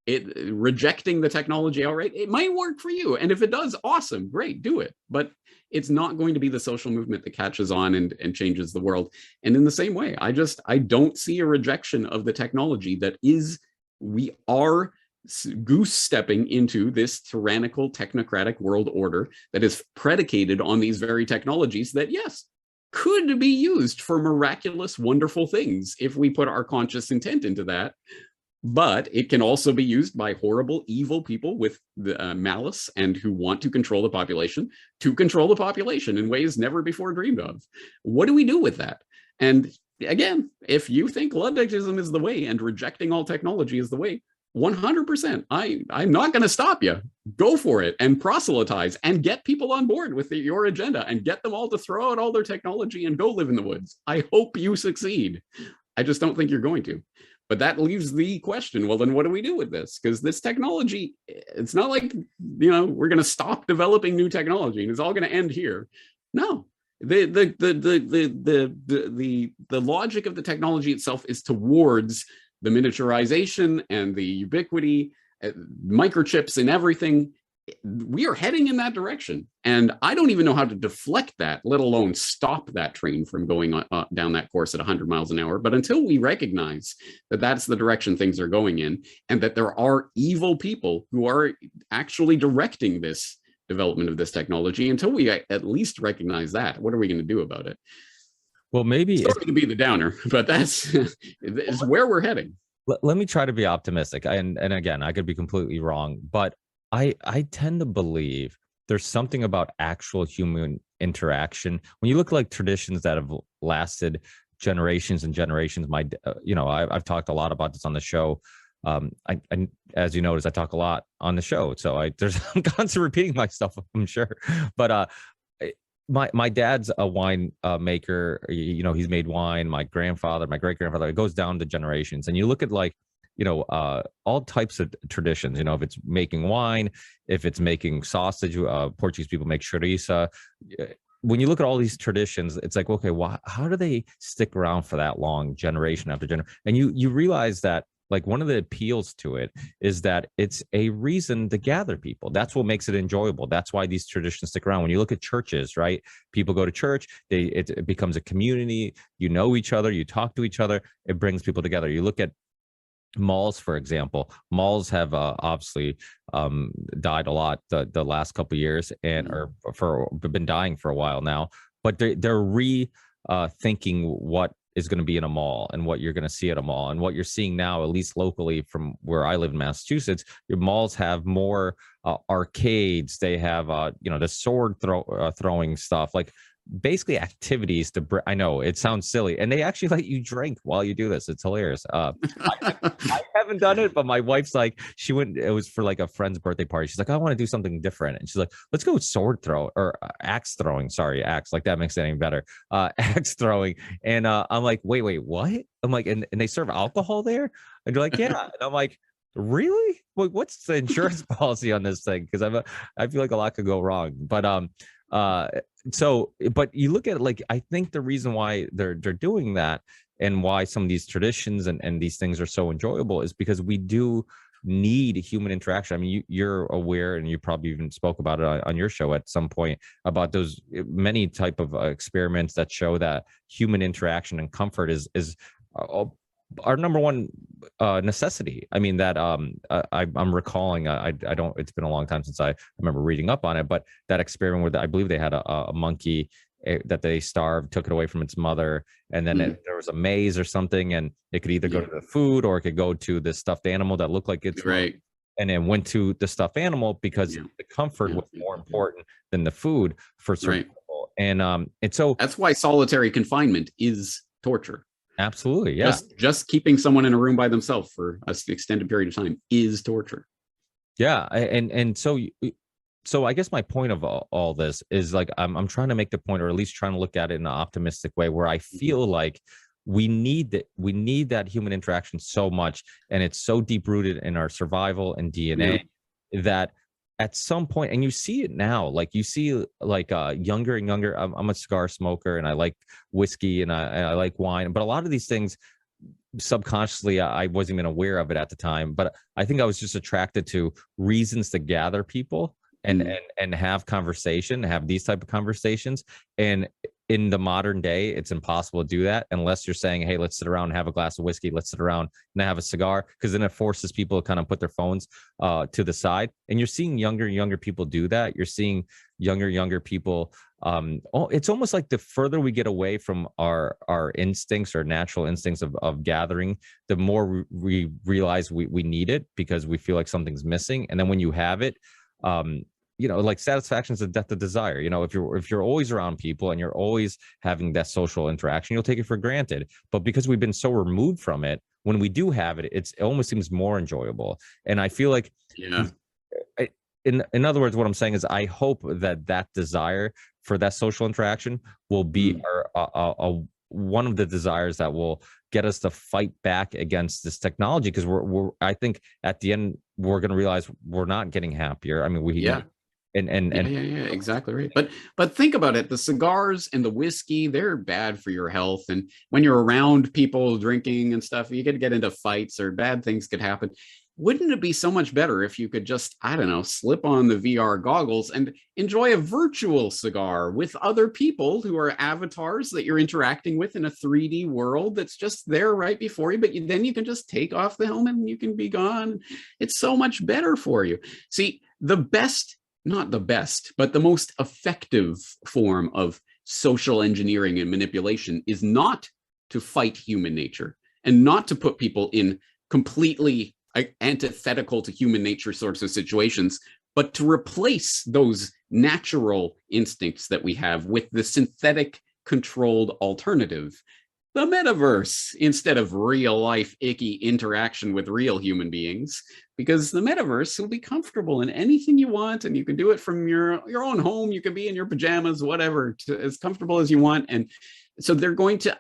rejecting the technology outright, it might work for you. And if it does, awesome, great, do it. But it's not going to be the social movement that catches on and changes the world. And in the same way, I don't see a rejection of the technology that we are goose stepping into this tyrannical technocratic world order that is predicated on these very technologies that, yes, could be used for miraculous, wonderful things if we put our conscious intent into that. But it can also be used by horrible, evil people with malice and who want to control the population in ways never before dreamed of. What do we do with that? And again, if you think Ludditism is the way and rejecting all technology is the way, 100%, I'm not going to stop you. Go for it and proselytize and get people on board with your agenda and get them all to throw out all their technology and go live in the woods. I hope you succeed. I just don't think you're going to. But that leaves the question, well, then what do we do with this? Because this technology, it's not like, we're going to stop developing new technology and it's all going to end here. No, the logic of the technology itself is towards the miniaturization and the ubiquity, microchips and everything. we are heading in that direction. And I don't even know how to deflect that, let alone stop that train from going down that course at 100 miles an hour. But until we recognize that that's the direction things are going in, and that there are evil people who are actually directing this development of this technology, until we at least recognize that, what are we going to do about it? Well, maybe Sorry to be the downer, but that's is where we're heading. Let me try to be optimistic. And again, I could be completely wrong, but I tend to believe there's something about actual human interaction. When you look like traditions that have lasted generations and generations, I've talked a lot about this on the show. I as you notice, I talk a lot on the show, so I'm constantly repeating myself, I'm sure. But my dad's a wine maker. He's made wine. My grandfather, my great grandfather, it goes down the generations. And you look at all types of traditions, if it's making wine, if it's making sausage, Portuguese people make chouriça. When you look at all these traditions, it's like, okay, how do they stick around for that long, generation after generation? And you realize that, like, one of the appeals to it is that it's a reason to gather people. That's what makes it enjoyable. That's why these traditions stick around. When you look at churches, right? People go to church, it becomes a community. You know each other, you talk to each other. It brings people together. You look at malls, for example. Malls have obviously died a lot the last couple of years, and been dying for a while now. But they're rethinking what is going to be in a mall and what you're going to see at a mall. And what you're seeing now, at least locally from where I live in Massachusetts, your malls have more arcades. They have the sword throwing stuff, like basically activities I know it sounds silly, and they actually let you drink while you do this. It's hilarious. I haven't done it, but my wife's like, it was for like a friend's birthday party. She's like, I want to do something different, and she's like, let's go sword throw or axe throwing. Sorry, axe, like that makes it any better. Axe throwing. And I'm like, wait, what? I'm like, and they serve alcohol there? And they're like, yeah. And I'm like, really? What's the insurance policy on this thing? Because I feel like a lot could go wrong. But but you look at it, like, I think the reason why they're doing that, and why some of these traditions and these things are so enjoyable, is because we do need human interaction. I mean, you're aware, and you probably even spoke about it on your show at some point, about those many type of experiments that show that human interaction and comfort is our number one necessity. I mean, that I'm recalling, I don't, it's been a long time since I remember reading up on it, but that experiment where I believe they had a monkey that they starved, took it away from its mother, and then there was a maze or something, and it could either go to the food, or it could go to the stuffed animal that looked like it's right. And then went to the stuffed animal because the comfort was more important than the food for certain people. And so that's why solitary confinement is torture. Absolutely, yeah. Just keeping someone in a room by themselves for an extended period of time is torture. Yeah, and so I guess my point of all this is, like, I'm trying to make the point, or at least trying to look at it in an optimistic way, where I feel like we need that human interaction so much, and it's so deep rooted in our survival and DNA that at some point, and you see it now, like you see like younger and younger. I'm a cigar smoker, and I like whiskey, and I like wine, but a lot of these things subconsciously I wasn't even aware of it at the time, but I think I was just attracted to reasons to gather people and have conversation, have these type of conversations. And in the modern day, it's impossible to do that unless you're saying, hey, let's sit around and have a glass of whiskey, let's sit around and have a cigar, because then it forces people to kind of put their phones to the side. And you're seeing younger people do that. You're seeing younger people. It's almost like the further we get away from our instincts or natural instincts of gathering, the more we realize we need it, because we feel like something's missing. And then when you have it, like satisfaction is the death of desire. If you're always around people and you're always having that social interaction, you'll take it for granted. But because we've been so removed from it, when we do have it, it almost seems more enjoyable. And I feel like, in other words, what I'm saying is, I hope that desire for that social interaction will be one of the desires that will get us to fight back against this technology, because I think at the end we're going to realize we're not getting happier. I mean, exactly right. But think about it. The cigars and the whiskey, they're bad for your health. And when you're around people drinking and stuff, you could get into fights, or bad things could happen. wouldn't it be so much better if you could just, I don't know, slip on the VR goggles and enjoy a virtual cigar with other people who are avatars that you're interacting with in a 3D world that's just there right before you, but then you can just take off the helmet and you can be gone. It's so much better for you. See, the best, not the best, but the most effective form of social engineering and manipulation is not to fight human nature and not to put people in completely antithetical to human nature sorts of situations, but to replace those natural instincts that we have with the synthetic controlled alternative, the metaverse, instead of real life icky interaction with real human beings, because the metaverse will be comfortable in anything you want, and you can do it from your own home. You can be in your pajamas, whatever, as comfortable as you want. And so they're going to,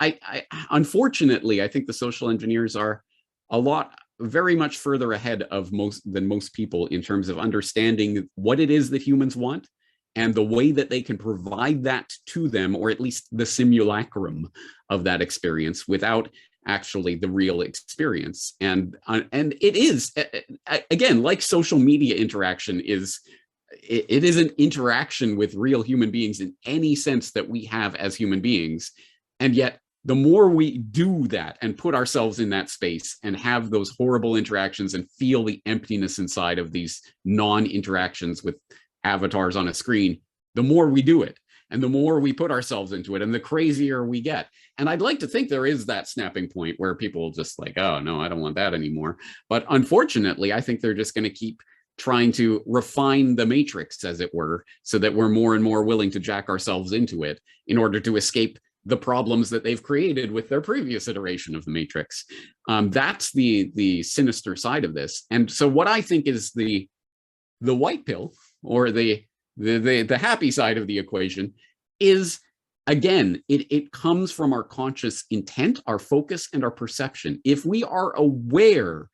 unfortunately, I think the social engineers are very much further ahead of most people in terms of understanding what it is that humans want and the way that they can provide that to them, or at least the simulacrum of that experience, without actually the real experience. And it is, again, like social media interaction is, it isn't interaction with real human beings in any sense that we have as human beings. And yet, the more we do that and put ourselves in that space and have those horrible interactions and feel the emptiness inside of these non-interactions with avatars on a screen, the more we do it and the more we put ourselves into it and the crazier we get. And I'd like to think there is that snapping point where people just like, oh no, I don't want that anymore. But unfortunately, I think they're just going to keep trying to refine the matrix, as it were, so that we're more and more willing to jack ourselves into it in order to escape the problems that they've created with their previous iteration of the Matrix. That's the sinister side of this. And so what I think is the white pill, or the happy side of the equation, is, again, it comes from our conscious intent, our focus, and our perception. If we are aware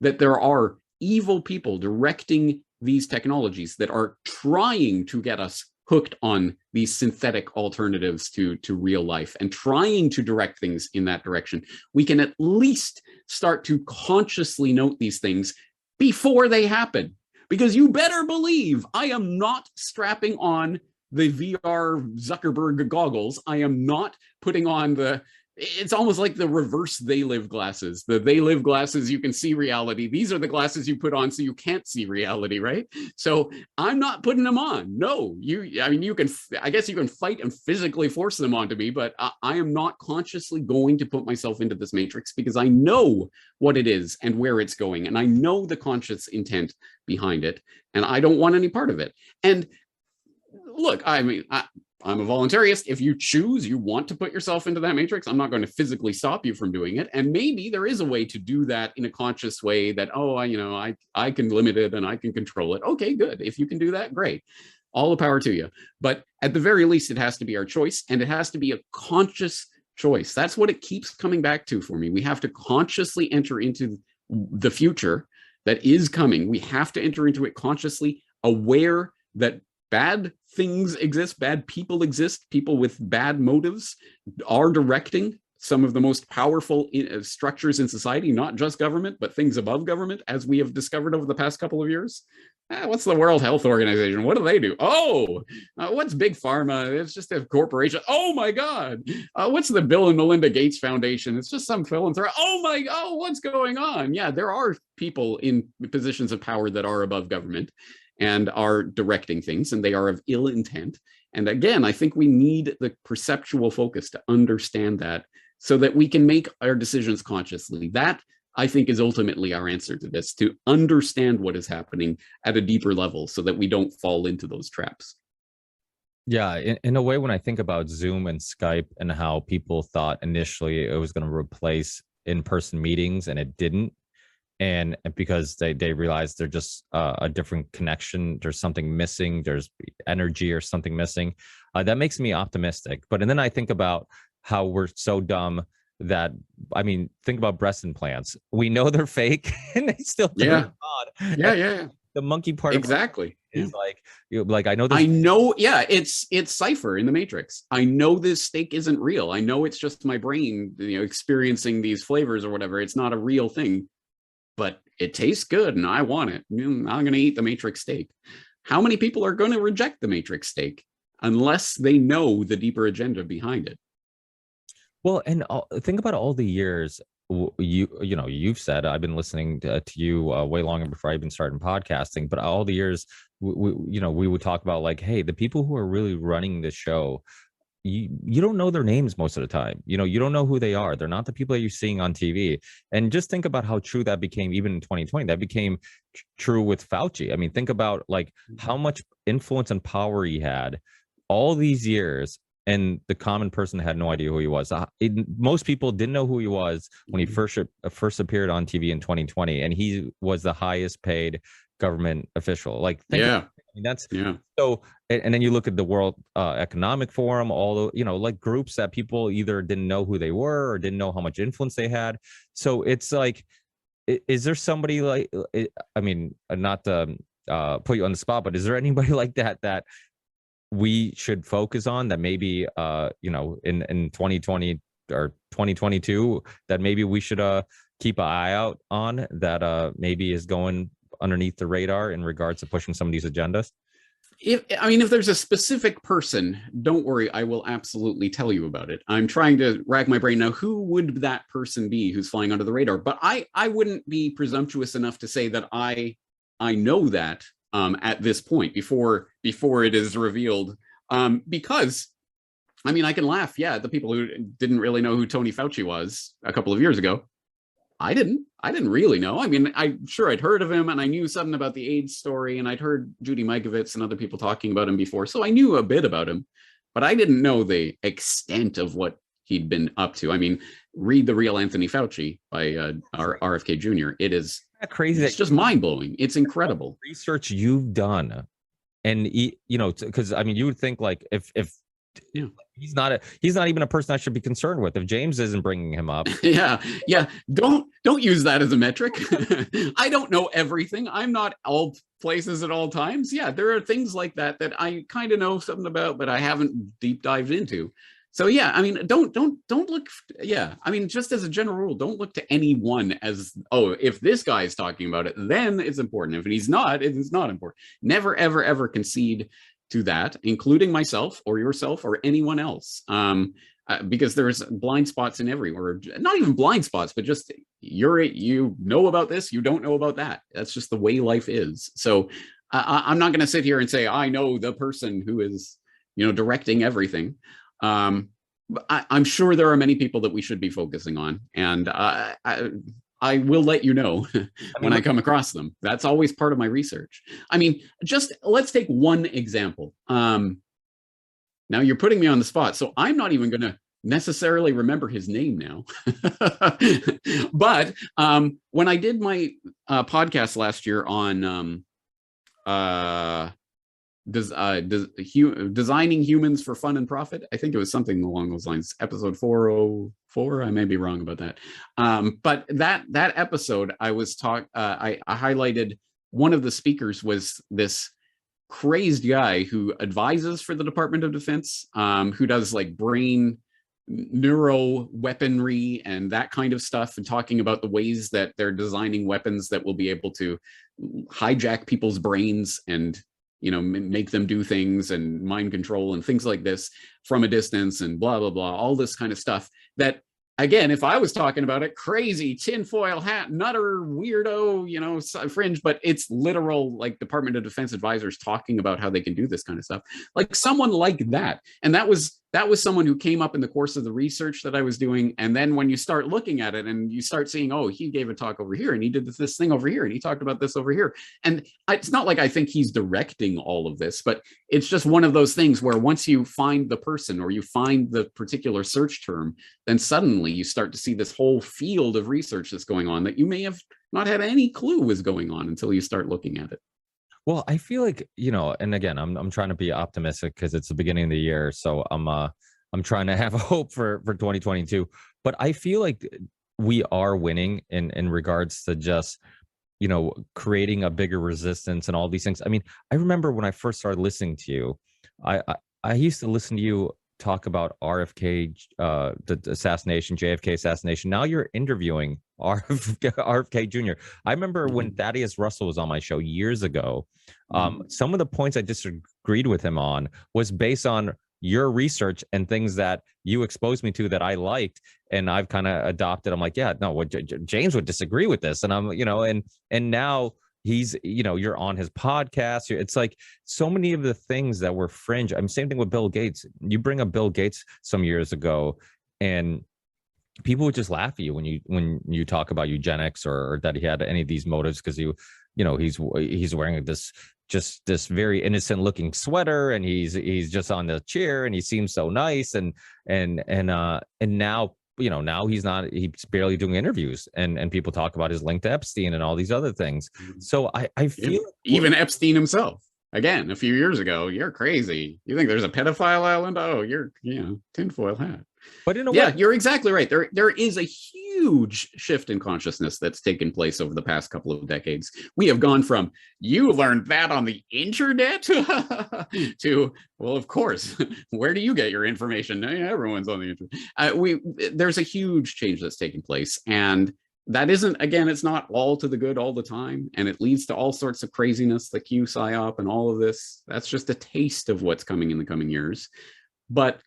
that there are evil people directing these technologies that are trying to get us hooked on these synthetic alternatives to real life and trying to direct things in that direction, we can at least start to consciously note these things before they happen. Because you better believe I am not strapping on the VR Zuckerberg goggles. I am not putting on it's almost like the reverse They Live glasses. The They Live glasses, you can see reality. These are the glasses you put on so you can't see reality, right? So I'm not putting them on. No, I guess you can fight and physically force them onto me, but I am not consciously going to put myself into this matrix, because I know what it is and where it's going. And I know the conscious intent behind it, and I don't want any part of it. And look, I'm a voluntarist. If you choose, you want to put yourself into that matrix, I'm not going to physically stop you from doing it. And maybe there is a way to do that in a conscious way that, I can limit it and I can control it. Okay, good. If you can do that, great. All the power to you. But at the very least, it has to be our choice, and it has to be a conscious choice. That's what it keeps coming back to for me. We have to consciously enter into the future that is coming. We have to enter into it consciously, aware that bad things exist, bad people exist, people with bad motives are directing some of the most powerful structures in society, not just government, but things above government, as we have discovered over the past couple of years. What's the World Health Organization? What do? What's Big Pharma? It's just a corporation. Oh my God. What's the Bill and Melinda Gates Foundation? It's just some philanthropist. What's going on? Yeah, there are people in positions of power that are above government and are directing things, and they are of ill intent. And again, I think we need the perceptual focus to understand that, so that we can make our decisions consciously. That, I think, is ultimately our answer to this, to understand what is happening at a deeper level so that we don't fall into those traps. Yeah, in a way, when I think about Zoom and Skype and how people thought initially it was going to replace in-person meetings, and it didn't, and because they realized they're just a different connection, there's something missing, there's energy or something missing, that makes me optimistic. But and then I think about how we're so dumb that, think about breast implants. We know they're fake and they still turn on. Yeah. The monkey part exactly is like I know this. I know, yeah, it's Cypher in the Matrix. I know this steak isn't real. I know it's just my brain, experiencing these flavors or whatever. It's not a real thing, but it tastes good and I want it. I'm going to eat the Matrix steak. How many people are going to reject the Matrix steak unless they know the deeper agenda behind it? Well, and think about all the years you've said. I've been listening to you way longer before I even started podcasting. But all the years, we would talk about like, hey, the people who are really running the show, you don't know their names most of the time. You don't know who they are. They're not the people that you're seeing on TV. And just think about how true that became even in 2020. That became true with Fauci. I mean, think about like how much influence and power he had all these years, and the common person had no idea who he was. Most people didn't know who he was when he first appeared on TV in 2020, and he was the highest paid government official. Like, I mean, that's so. And then you look at the World Economic Forum, all the like groups that people either didn't know who they were or didn't know how much influence they had. So it's like, is there somebody like? I mean, not to put you on the spot, but is there anybody like that we should focus on that maybe in 2020 or 2022 that maybe we should keep an eye out on, that maybe is going underneath the radar in regards to pushing some of these agendas? If there's a specific person, don't worry, I will absolutely tell you about it. I'm trying to rack my brain now. Who would that person be who's flying under the radar? But I wouldn't be presumptuous enough to say that I know that at this point before it is revealed, because I can laugh, the people who didn't really know who Tony Fauci was a couple of years ago. I didn't really know. I'm sure I'd heard of him, and I knew something about the AIDS story, and I'd heard Judy Mikovits and other people talking about him before, so I knew a bit about him, but I didn't know the extent of what he'd been up to. Read The Real Anthony Fauci by RFK Jr. It is crazy. It's just mind-blowing. It's incredible research you've done. And because you would think like if he's not even a person I should be concerned with if James isn't bringing him up. Don't use that as a metric. I don't know everything. I'm not all places at all times. There are things like that I kind of know something about, but I haven't deep dived into. So don't look. Just as a general rule, don't look to anyone as, if this guy's talking about it, then it's important. If he's not, it's not important. Never, ever, ever concede to that, including myself or yourself or anyone else. Because there's blind spots in everywhere. Not even blind spots, but just you know about this, you don't know about that. That's just the way life is. So I'm not going to sit here and say I know the person who is directing everything. I'm sure there are many people that we should be focusing on, and I will let you know when I come across them. That's always part of my research. Just let's take one example. Now you're putting me on the spot, so I'm not even going to necessarily remember his name now. But when I did my podcast last year on designing humans for fun and profit, I think it was something along those lines, episode 404, I may be wrong about that, but that episode I highlighted one of the speakers was this crazed guy who advises for the Department of Defense, who does like brain neuro weaponry and that kind of stuff, and talking about the ways that they're designing weapons that will be able to hijack people's brains and make them do things and mind control and things like this from a distance and blah, blah, blah, all this kind of stuff that, again, if I was talking about it, crazy tinfoil hat, nutter, weirdo, fringe, but it's literal, like Department of Defense advisors talking about how they can do this kind of stuff. Like someone like that. And that was someone who came up in the course of the research that I was doing. And then when you start looking at it and you start seeing, he gave a talk over here and he did this thing over here and he talked about this over here. And it's not like I think he's directing all of this, but it's just one of those things where once you find the person or you find the particular search term, then suddenly you start to see this whole field of research that's going on that you may have not had any clue was going on until you start looking at it. Well, I feel like, and again, I'm trying to be optimistic because it's the beginning of the year. So I'm trying to have hope for 2022. But I feel like we are winning in regards to just, creating a bigger resistance and all these things. I remember when I first started listening to you, I used to listen to you talk about RFK, the assassination, JFK assassination. Now you're interviewing RFK Jr. I remember when Thaddeus Russell was on my show years ago. Some of the points I disagreed with him on was based on your research and things that you exposed me to that I liked, and I've kind of adopted. I'm like, yeah, no, what James would disagree with this, and I'm, and now he's, you're on his podcast. It's like so many of the things that were fringe. I'm same thing with Bill Gates. You bring up Bill Gates some years ago, and people would just laugh at you when you talk about eugenics or that he had any of these motives, because he's wearing this very innocent looking sweater, and he's just on the chair, and he seems so nice, and now now he's barely doing interviews, and people talk about his link to Epstein and all these other things. So I feel even Epstein himself, again, a few years ago, you're crazy. You think there's a pedophile island? Oh, you're tinfoil hat. But in a way, you're exactly right. There is a huge shift in consciousness that's taken place over the past couple of decades. We have gone from you learned that on the internet to, well, of course, where do you get your information? Everyone's on the internet. There's a huge change that's taken place, and that isn't, again, it's not all to the good all the time, and it leads to all sorts of craziness, the Q psyop and all of this. That's just a taste of what's coming in the coming years. But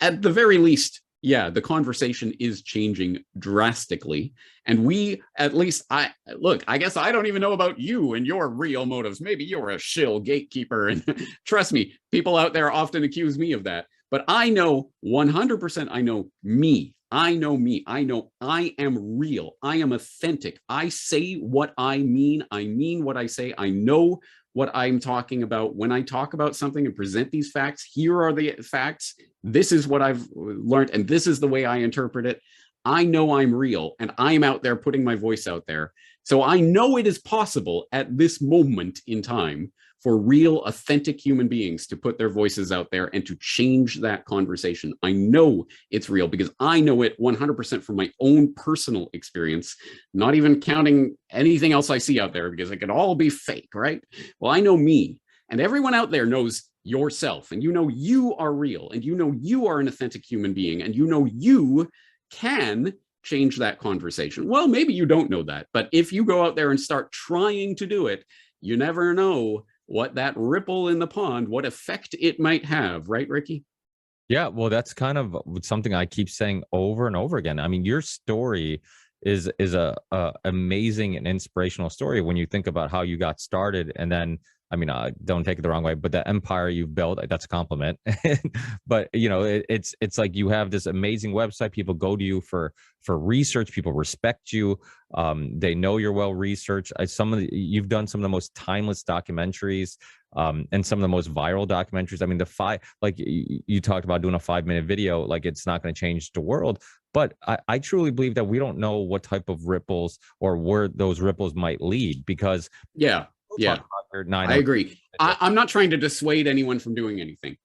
at the very least, the conversation is changing drastically. And I guess I don't even know about you and your real motives. Maybe you're a shill gatekeeper. And trust me, people out there often accuse me of that. But I know 100%, I know me. I know me. I know I am real. I am authentic. I say what I mean. I mean what I say. I know what I'm talking about. When I talk about something and present these facts, here are the facts. This is what I've learned, and this is the way I interpret it. I know I'm real, and I'm out there putting my voice out there. So I know it is possible at this moment in time for real, authentic human beings to put their voices out there and to change that conversation. I know it's real because I know it 100% from my own personal experience, not even counting anything else I see out there, because it could all be fake, right? Well, I know me, and everyone out there knows yourself, and you are real, and you are an authentic human being, and you can change that conversation. Well, maybe you don't know that, but if you go out there and start trying to do it, you never know what that ripple in the pond, what effect it might have, right, Ricky? Yeah, well, that's kind of something I keep saying over and over again. I mean, your story is a amazing and inspirational story when you think about how you got started, and then, I mean, don't take it the wrong way, but the empire you've built, that's a compliment. But it's like you have this amazing website. People go to you for research. People respect you. They know you're well researched. You've done some of the most timeless documentaries, and some of the most viral documentaries. I mean, like you talked about doing a 5-minute video, like it's not going to change the world. But I truly believe that we don't know what type of ripples or where those ripples might lead, because I agree. I'm not trying to dissuade anyone from doing anything.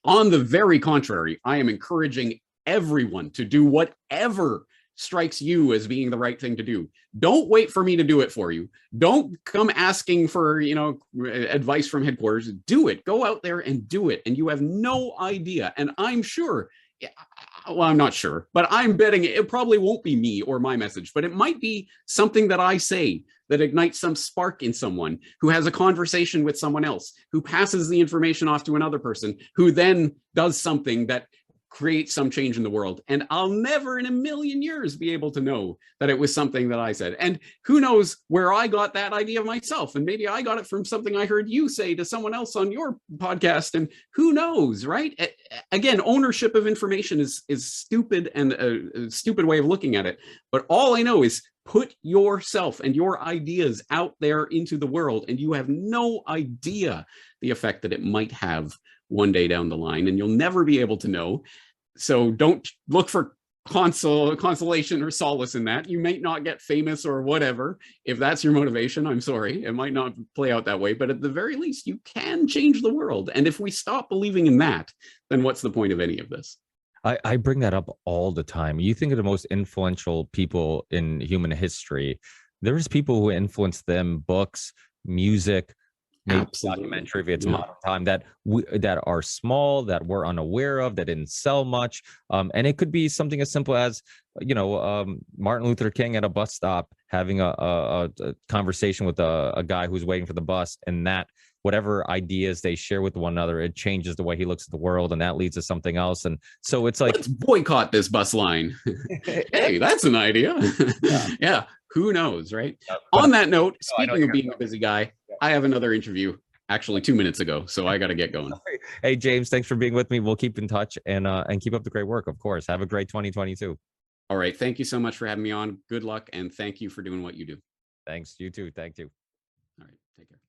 On the very contrary, I am encouraging everyone to do whatever strikes you as being the right thing to do. Don't wait for me to do it for you. Don't come asking for, advice from headquarters. Do it. Go out there and do it. And you have no idea. And I'm sure, well, I'm not sure, but I'm betting it probably won't be me or my message, but it might be something that I say that ignites some spark in someone who has a conversation with someone else, who passes the information off to another person, who then does something that create some change in the world. And I'll never in a million years be able to know that it was something that I said. And who knows where I got that idea myself. And maybe I got it from something I heard you say to someone else on your podcast. And who knows, right? Again, ownership of information is stupid, and a stupid way of looking at it. But all I know is put yourself and your ideas out there into the world, and you have no idea the effect that it might have one day down the line, and you'll never be able to know. So don't look for consolation or solace in that. You might not get famous or whatever. If that's your motivation, I'm sorry, it might not play out that way, but at the very least, you can change the world. And if we stop believing in that, then what's the point of any of this? I bring that up all the time. You think of the most influential people in human history. There's people who influence them, books, music, maybe Absolutely. documentary if it's Yeah. modern time that that are small, that we're unaware of, that didn't sell much. And it could be something as simple as, Martin Luther King at a bus stop having a conversation with a guy who's waiting for the bus, and that whatever ideas they share with one another, it changes the way he looks at the world, and that leads to something else. And so it's like, Let's boycott this bus line. Hey, that's an idea. Yeah, who knows, right? On that note, speaking of being a busy guy, I have another interview actually 2 minutes ago, so I got to get going. Hey, James, thanks for being with me. We'll keep in touch and keep up the great work, of course. Have a great 2022. All right. Thank you so much for having me on. Good luck, and thank you for doing what you do. Thanks. You too. Thank you. All right. Take care.